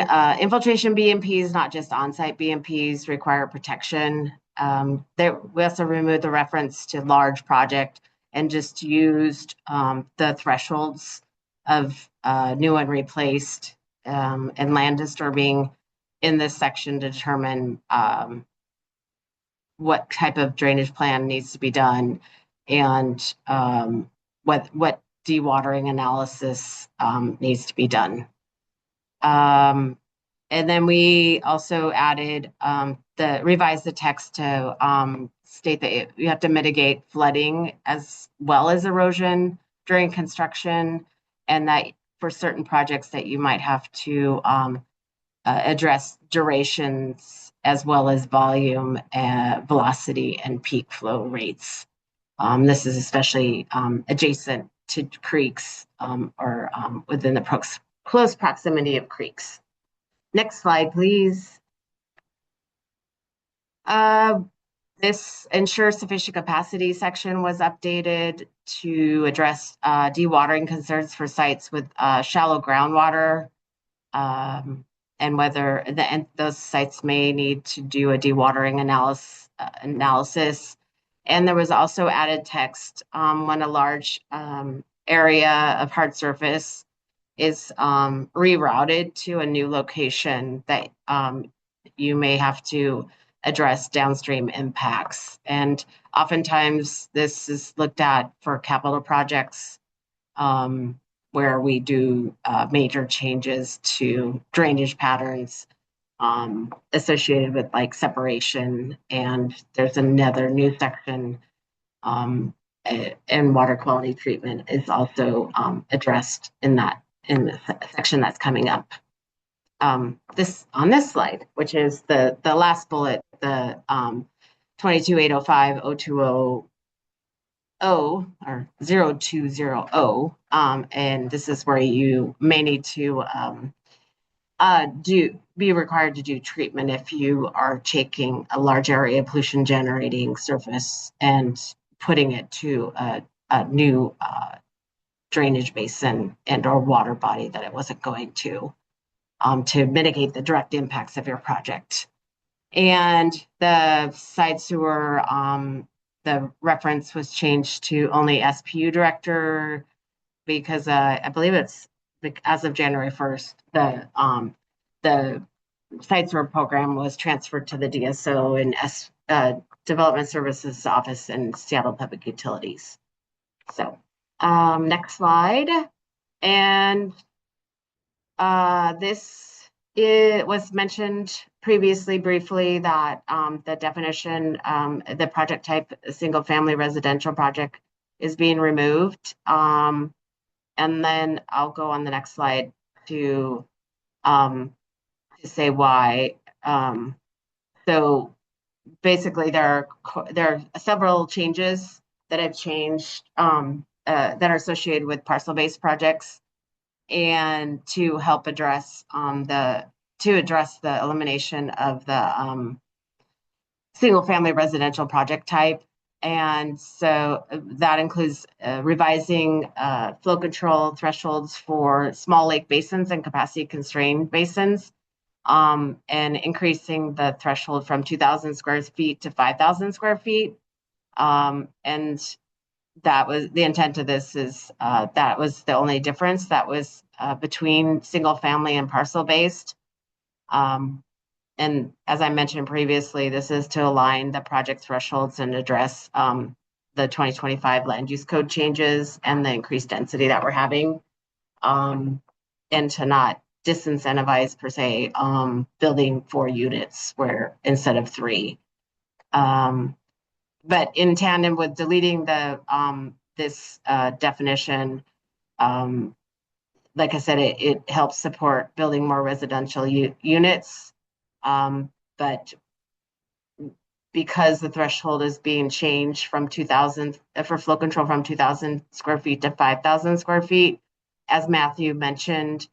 BMPs, not just on-site BMPs, require protection. We also removed the reference to large project and just used the thresholds of new and replaced and land disturbing in this section to determine what type of drainage plan needs to be done, and what dewatering analysis needs to be done. And then we also added revised the text to state that you have to mitigate flooding as well as erosion during construction, and that for certain projects that you might have to address durations as well as volume, velocity, and peak flow rates. This is especially adjacent to creeks or within the close proximity of creeks. Next slide, please. This ensure sufficient capacity section was updated to address dewatering concerns for sites with shallow groundwater, and whether those sites may need to do a dewatering analysis. And there was also added text when a large area of hard surface is rerouted to a new location that you may have to address downstream impacts. And oftentimes this is looked at for capital projects where we do major changes to drainage patterns associated with like separation. And there's another new section and water quality treatment is also addressed in the section that's coming up. This on this slide, which is the last bullet, the 22.805.020 or 0200, and this is where you may need to be required to do treatment if you are taking a large area pollution generating surface and putting it to a new drainage basin and or water body that it wasn't going to mitigate the direct impacts of your project. And the side sewer, the reference was changed to only SPU director because I believe it's as of January 1st, the side sewer program was transferred to the DSO and Development Services Office in Seattle Public Utilities. So next slide. And it was mentioned previously briefly that the definition, the project type, single family residential project is being removed. And then I'll go on the next slide to say why. So basically there are several changes that have changed that are associated with parcel-based projects and to help address the elimination of the single family residential project type. And so that includes revising flow control thresholds for small lake basins and capacity constrained basins, and increasing the threshold from 2,000 square feet to 5,000 square feet. And that was the intent of this is that was the only difference that was between single family and parcel based. And as I mentioned previously, this is to align the project thresholds and address the 2025 land use code changes and the increased density that we're having, and to not disincentivize per se building 4 units where instead of 3. But in tandem with deleting the this definition, like I said, it helps support building more residential units. But because the threshold is being changed from 2,000 for flow control from 2,000 square feet to 5,000 square feet, as Matthew mentioned,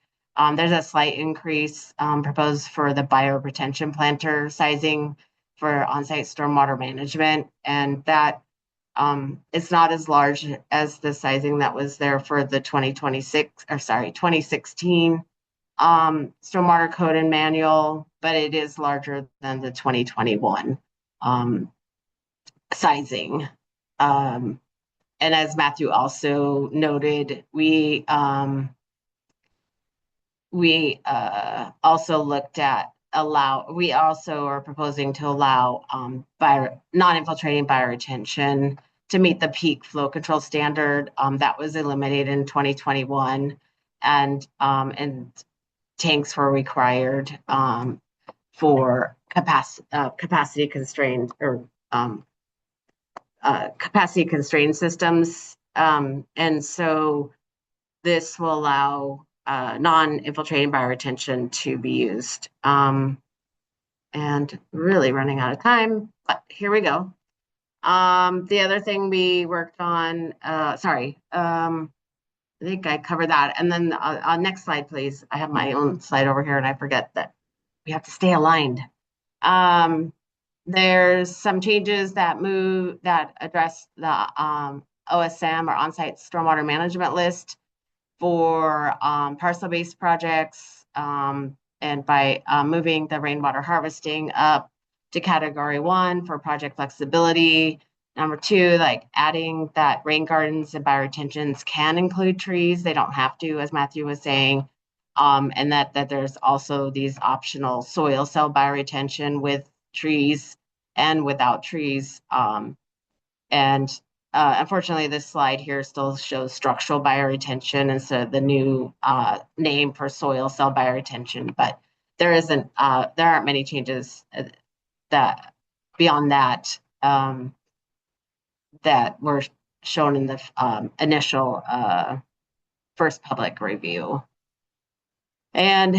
there's a slight increase proposed for the bioretention planter sizing for on-site stormwater management, and that it's not as large as the sizing that was there for the 2016 stormwater code and manual, but it is larger than the 2021 sizing. And as Matthew also noted, we also looked at we also are proposing to allow non-infiltrating bioretention to meet the peak flow control standard that was eliminated in 2021, and tanks were required for capacity constrained or capacity constrained systems, and so this will allow non-infiltrating bioretention to be used. And really running out of time, but here we go. The other thing we worked on, I think I covered that. And then next slide, please. I have my own slide over here and I forget that we have to stay aligned. There's some changes that address the OSM or on-site stormwater management list for parcel-based projects, and by moving the rainwater harvesting up to category 1 for project flexibility. Number 2, like adding that rain gardens and bioretentions can include trees. They don't have to, as Matthew was saying. And that there's also these optional soil cell bioretention with trees and without trees. And unfortunately, this slide here still shows structural bioretention instead of the new name for soil cell bioretention. But there aren't many changes that beyond that that were shown in the initial first public review. And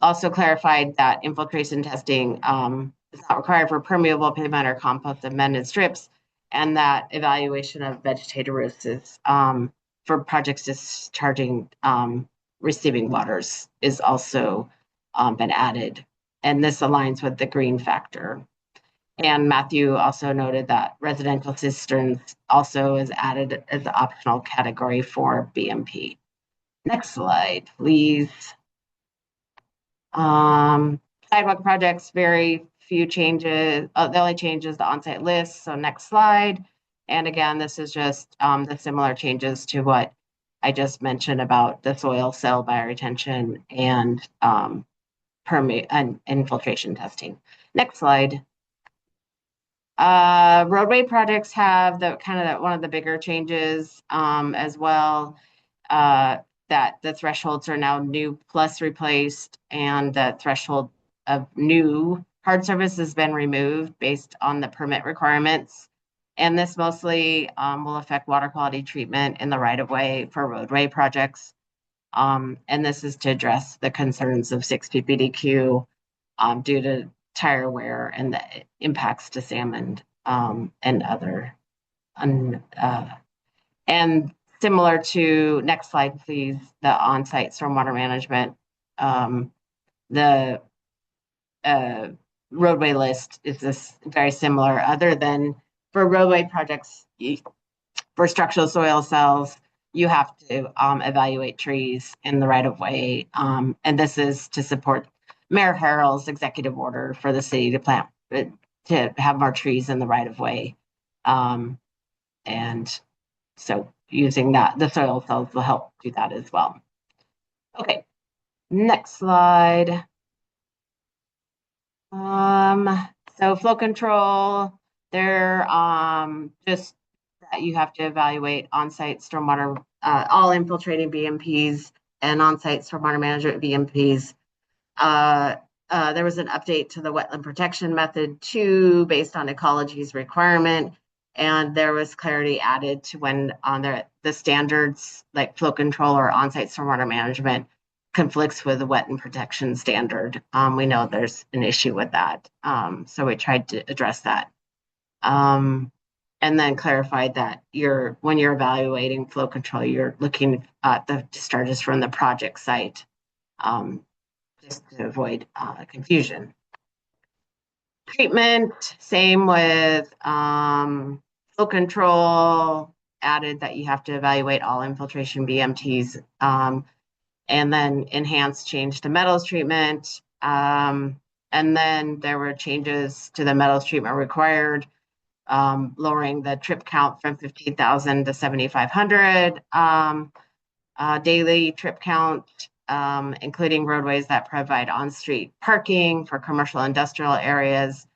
also clarified that infiltration testing is not required for permeable pavement or compost amended strips, and that evaluation of vegetative roots is for projects discharging receiving waters is also been added. And this aligns with the green factor. And Matthew also noted that residential cisterns also is added as an optional category for BMP. Next slide, please. Sidewalk projects, very few changes. The only change is the on-site list. So next slide. And again, this is just the similar changes to what I just mentioned about the soil cell bioretention and permeate and infiltration testing. Next slide. Roadway projects have the one of the bigger changes as well. That the thresholds are now new plus replaced, and the threshold of new hard surface has been removed based on the permit requirements. And this mostly will affect water quality treatment in the right of way for roadway projects. And this is to address the concerns of 6 ppdq due to tire wear and the impacts to salmon and other. And similar to, next slide, please, the on-site stormwater management. The roadway list is this very similar, other than for roadway projects, for structural soil cells, you have to evaluate trees in the right of way. And this is to support Mayor Harrell's executive order for the city to plant, to have more trees in the right of way. And so using that, the soil cells will help do that as well. Okay, next slide. So flow control, they're just that you have to evaluate on-site stormwater, all infiltrating BMPs and on-site stormwater management BMPs. There was an update to the wetland protection method 2 based on ecology's requirement. And there was clarity added to when on the standards like flow control or on-site stormwater management conflicts with the wetland protection standard. We know there's an issue with that. So we tried to address that. And then clarified that when you're evaluating flow control, you're looking at the discharges from the project site, just to avoid confusion. Treatment, same with flow control, added that you have to evaluate all infiltration BMTs, and then enhanced change to metals treatment. And then there were changes to the metals treatment required, lowering the trip count from 15,000 to 7,500 daily trip count, including roadways that provide on-street parking for commercial industrial areas,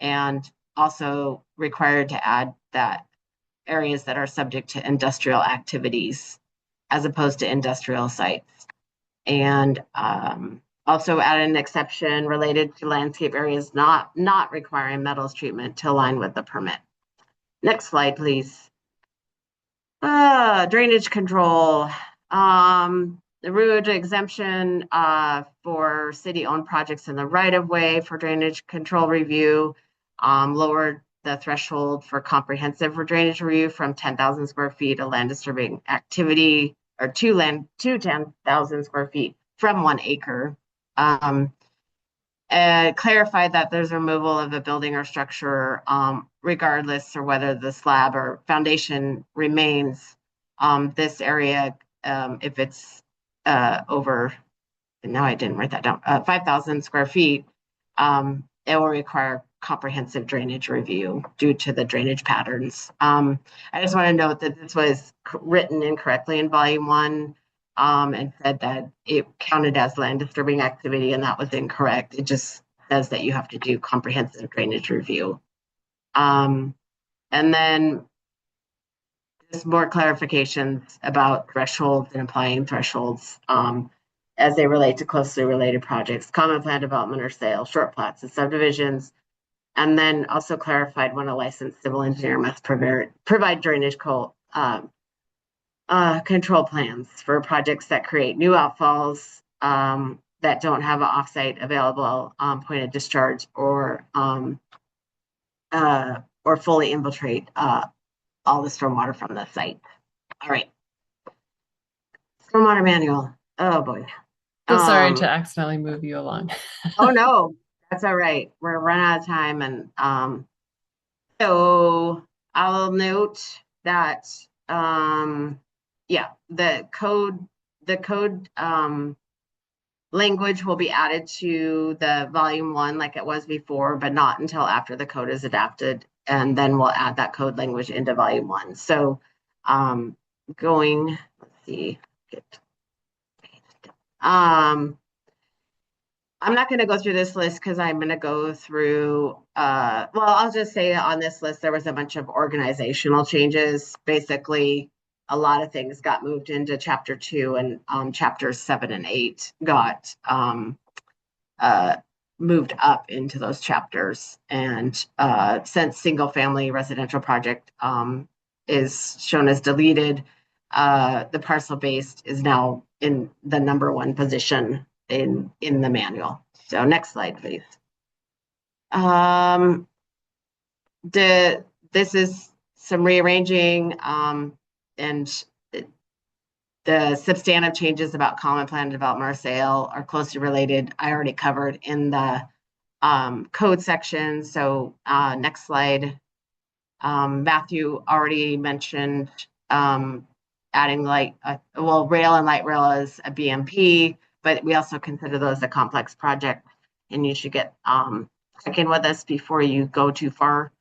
and also required to add that areas that are subject to industrial activities as opposed to industrial sites. And also added an exception related to landscape areas not requiring metals treatment to align with the permit. Next slide, please. Drainage control. The road exemption for city-owned projects in the right-of-way for drainage control review lowered the threshold for comprehensive for drainage review from 10,000 square feet of land disturbing activity, or to 10,000 square feet from 1 acre. Clarified that there's removal of a building or structure, regardless of whether the slab or foundation remains. This area, if it's over, now I didn't write that down, 5,000 square feet, it will require comprehensive drainage review due to the drainage patterns. I just want to note that this was written incorrectly in volume 1, and said that it counted as land disturbing activity, and that was incorrect. It just says that you have to do comprehensive drainage review. And then just more clarifications about thresholds and applying thresholds as they relate to closely related projects, common plan development or sale, short plats and subdivisions. And then also clarified when a licensed civil engineer must provide drainage control plans for projects that create new outfalls that don't have an offsite available point of discharge or fully infiltrate all the stormwater from the site. All right. Stormwater manual. Oh boy. So sorry to accidentally move you along. Oh no, that's all right. We're running out of time, and so I'll note that yeah, the code language will be added to the volume 1 like it was before, but not until after the code is adapted, and then we'll add that code language into volume 1. So let's see, I'm not going to go through this list because I'm going to go through, well, I'll just say on this list, there was a bunch of organizational changes. Basically, a lot of things got moved into chapter 2, and chapters 7 and 8 got moved up into those chapters. And since single family residential project is shown as deleted, the parcel based is now in the number 1 position in the manual. So next slide, please. This is some rearranging and the substantive changes about common plan development or sale are closely related. I already covered in the code section. So next slide. Matthew already mentioned adding rail and light rail as a BMP, but we also consider those a complex project, and you should check in with us before you go too far.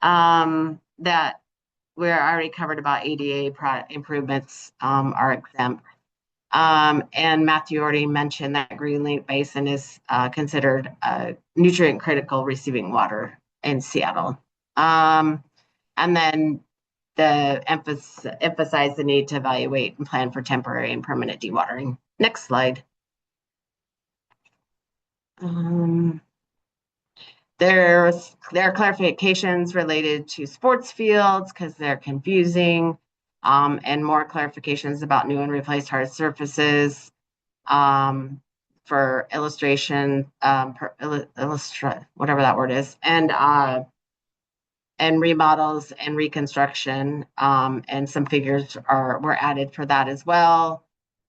That we're already covered about ADA improvements are exempt. And Matthew already mentioned that Green Lake Basin is considered nutrient critical receiving water in Seattle. And then emphasize the need to evaluate and plan for temporary and permanent dewatering. Next slide. There are clarifications related to sports fields because they're confusing, and more clarifications about new and replaced hard surfaces for illustration, whatever that word is, and remodels and reconstruction, and some figures were added for that as well.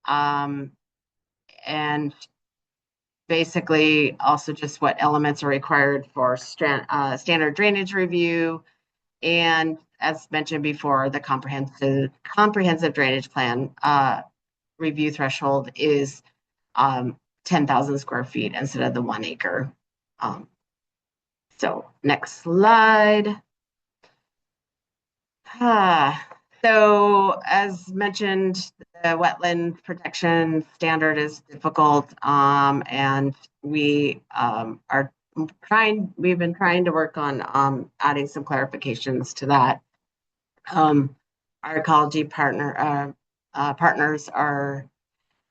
And basically also just what elements are required for standard drainage review. And as mentioned before, the comprehensive drainage plan review threshold is 10,000 square feet instead of the 1 acre. So next slide. So as mentioned, the wetland protection standard is difficult, and we've been trying to work on adding some clarifications to that. Our ecology partners are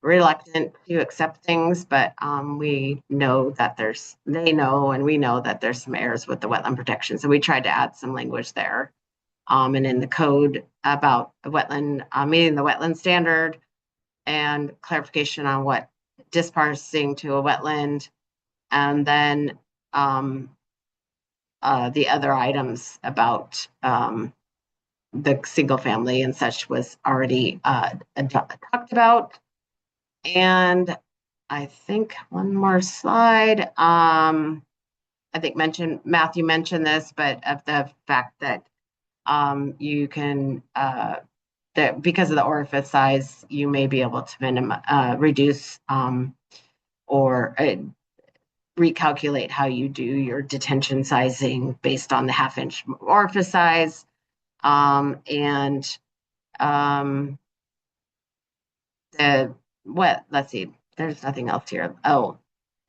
reluctant to accept things, but we know that they know, and we know that there's some errors with the wetland protection. So we tried to add some language there. And in the code about the wetland, meeting the wetland standard, and clarification on what dispersing to a wetland, and then the other items about the single family and such was already talked about. And I think one more slide. I think Matthew mentioned this, but of the fact that you can, that because of the orifice size, you may be able to reduce or recalculate how you do your detention sizing based on the 1/2 inch orifice size. Let's see, there's nothing else here. Oh,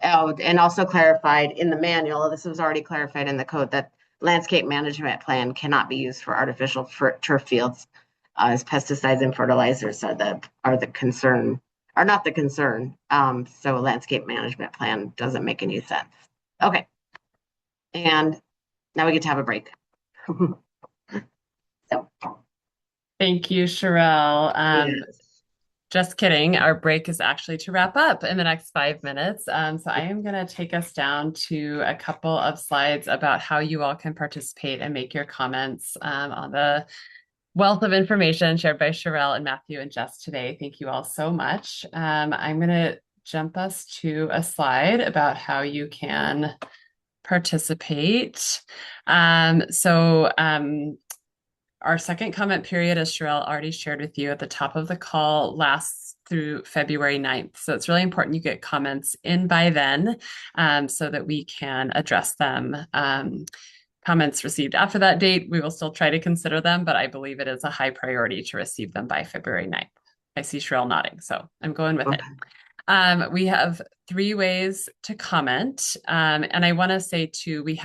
Oh, and also clarified in the manual, this was already clarified in the code that landscape management plan cannot be used for artificial turf fields, as pesticides and fertilizers are the concern, are not the concern. So a landscape management plan doesn't make any sense. Okay, and now we get to have a break. So, Thank you, Sherelle. yes. Just kidding. Our break is actually to wrap up in the next 5 minutes. So I am going to take us down to a couple of slides about how you all can participate and make your comments on the wealth of information shared by Sherelle and Matthew and Jess today. Thank you all so much. I'm going to jump us to a slide about how you can participate. Our second comment period, as Sherelle already shared with you at the top of the call, lasts through February 9th. So it's really important you get comments in by then so that we can address them. Comments received after that date, we will still try to consider them, but I believe it is a high priority to receive them by February 9th. I see Sherelle nodding, so I'm going with it. We have 3 ways to comment. And I want to say too, we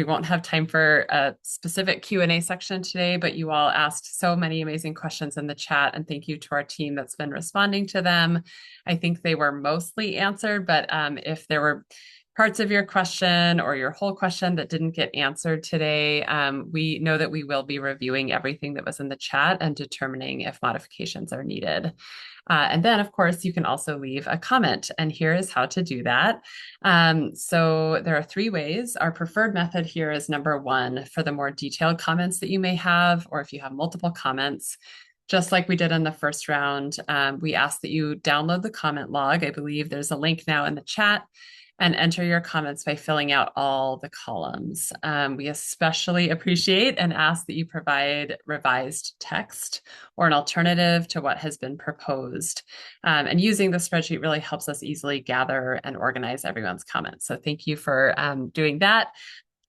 won't have time for a specific Q&A section today, but you all asked so many amazing questions in the chat, and thank you to our team that's been responding to them. I think they were mostly answered, but if there were parts of your question or your whole question that didn't get answered today, we know that we will be reviewing everything that was in the chat and determining if modifications are needed. And then, of course, you can also leave a comment, and here is how to do that. So there are 3 ways. Our preferred method here is number 1 for the more detailed comments that you may have, or if you have multiple comments. Just like we did in the first round, we ask that you download the comment log. I believe there's a link now in the chat, and enter your comments by filling out all the columns. We especially appreciate and ask that you provide revised text or an alternative to what has been proposed. And using the spreadsheet really helps us easily gather and organize everyone's comments. So thank you for doing that.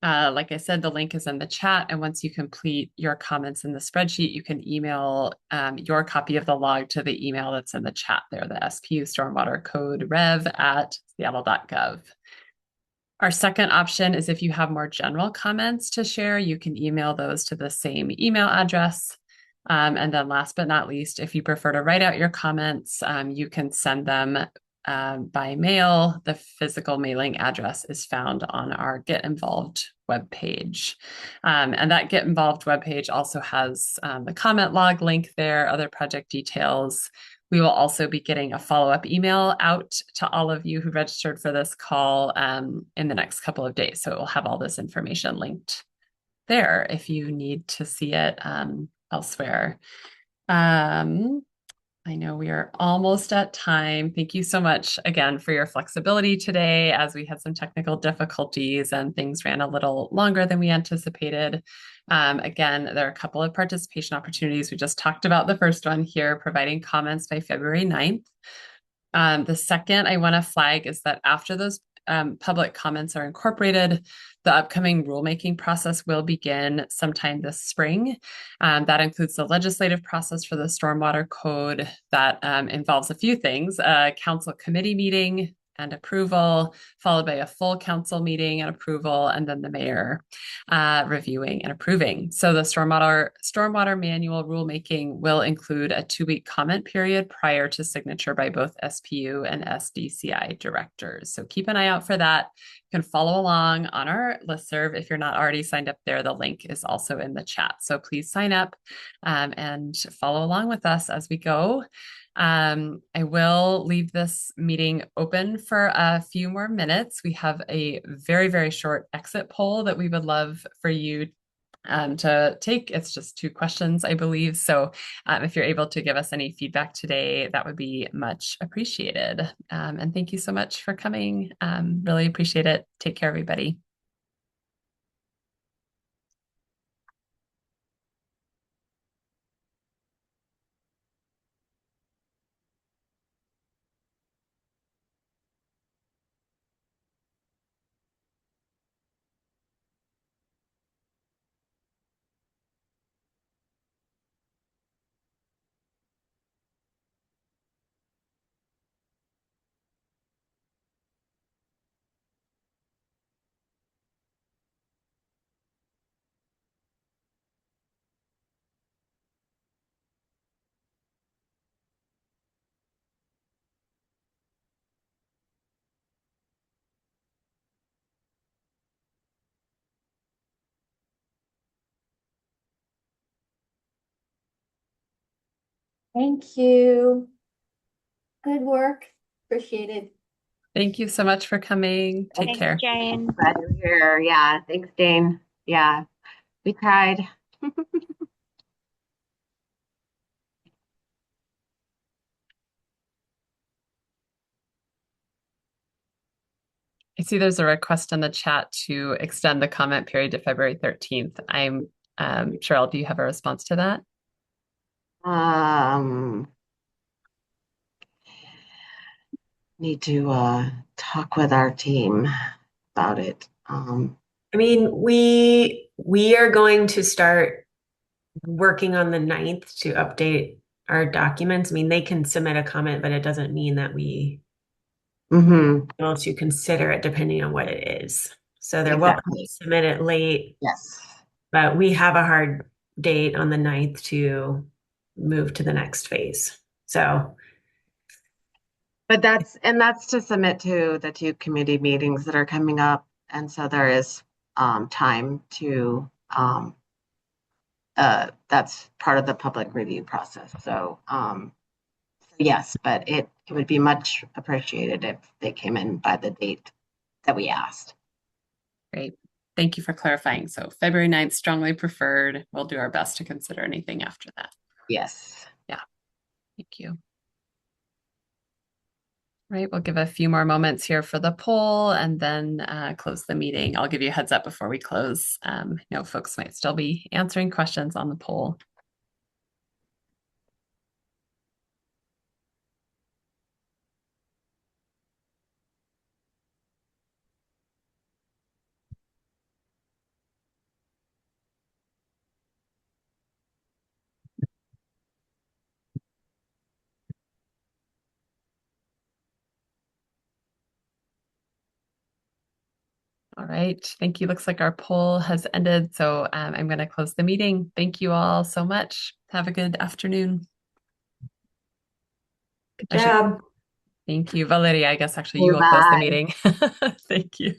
Like I said, the link is in the chat, and once you complete your comments in the spreadsheet, you can email your copy of the log to the email that's in the chat there, the SPU Stormwater Code rev@seattle.gov. Our second option is if you have more general comments to share, you can email those to the same email address. And then last but not least, if you prefer to write out your comments, you can send them by mail. The physical mailing address is found on our Get Involved webpage. And that Get Involved webpage also has the comment log link there, other project details. We will also be getting a follow-up email out to all of you who registered for this call in the next couple of days. So it will have all this information linked there if you need to see it elsewhere. I know we are almost at time. Thank you so much again for your flexibility today, as we had some technical difficulties and things ran a little longer than we anticipated. Again, there are a couple of participation opportunities. We just talked about the first one here, providing comments by February 9th. The second I want to flag is that after those public comments are incorporated, the upcoming rulemaking process will begin sometime this spring. That includes the legislative process for the Stormwater Code that involves a few things: a council committee meeting and approval, followed by a full council meeting and approval, and then the mayor reviewing and approving. So the stormwater manual rulemaking will include a 2-week comment period prior to signature by both SPU and SDCI directors. So keep an eye out for that. You can follow along on our listserv. If you're not already signed up there, the link is also in the chat. So please sign up and follow along with us as we go. I will leave this meeting open for a few more minutes. We have a very, very short exit poll that we would love for you to take. It's just 2 questions, I believe. So if you're able to give us any feedback today, that would be much appreciated. And thank you so much for coming. Really appreciate it. Take care, everybody. Thank you. Good work. Appreciate it. Thank you so much for coming. Take Thanks, care. Jane. Glad you're here. Yeah, thanks, Jane. Yeah, we tried. I see there's a request in the chat to extend the comment period to February 13th. I'm Cheryl, do you have a response to that? Um, Need to talk with our team about it. I mean, we are going to start working on the 9th to update our documents. I mean, they can submit a comment, but it doesn't mean that we mhm, able to consider it depending on what it is. So they're welcome to exactly. submit it late, Yes. but we have a hard date on the 9th to move to the next phase. So But that's to submit to the two committee meetings that are coming up. And so there is time to that's part of the public review process. So yes, but it would be much appreciated if they came in by the date that we asked. Great. Thank you for clarifying. So February 9th, strongly preferred. We'll do our best to consider anything after that. Yes. Yeah. Thank you. Right, we'll give a few more moments here for the poll and then close the meeting. I'll give you a heads up before we close. Folks might still be answering questions on the poll. All right, thank you. Looks like our poll has ended. So I'm going to close the meeting. Thank you all so much. Have a good afternoon. good job. Thank you. Valeria, I guess actually you will close the Bye. meeting. Thank you.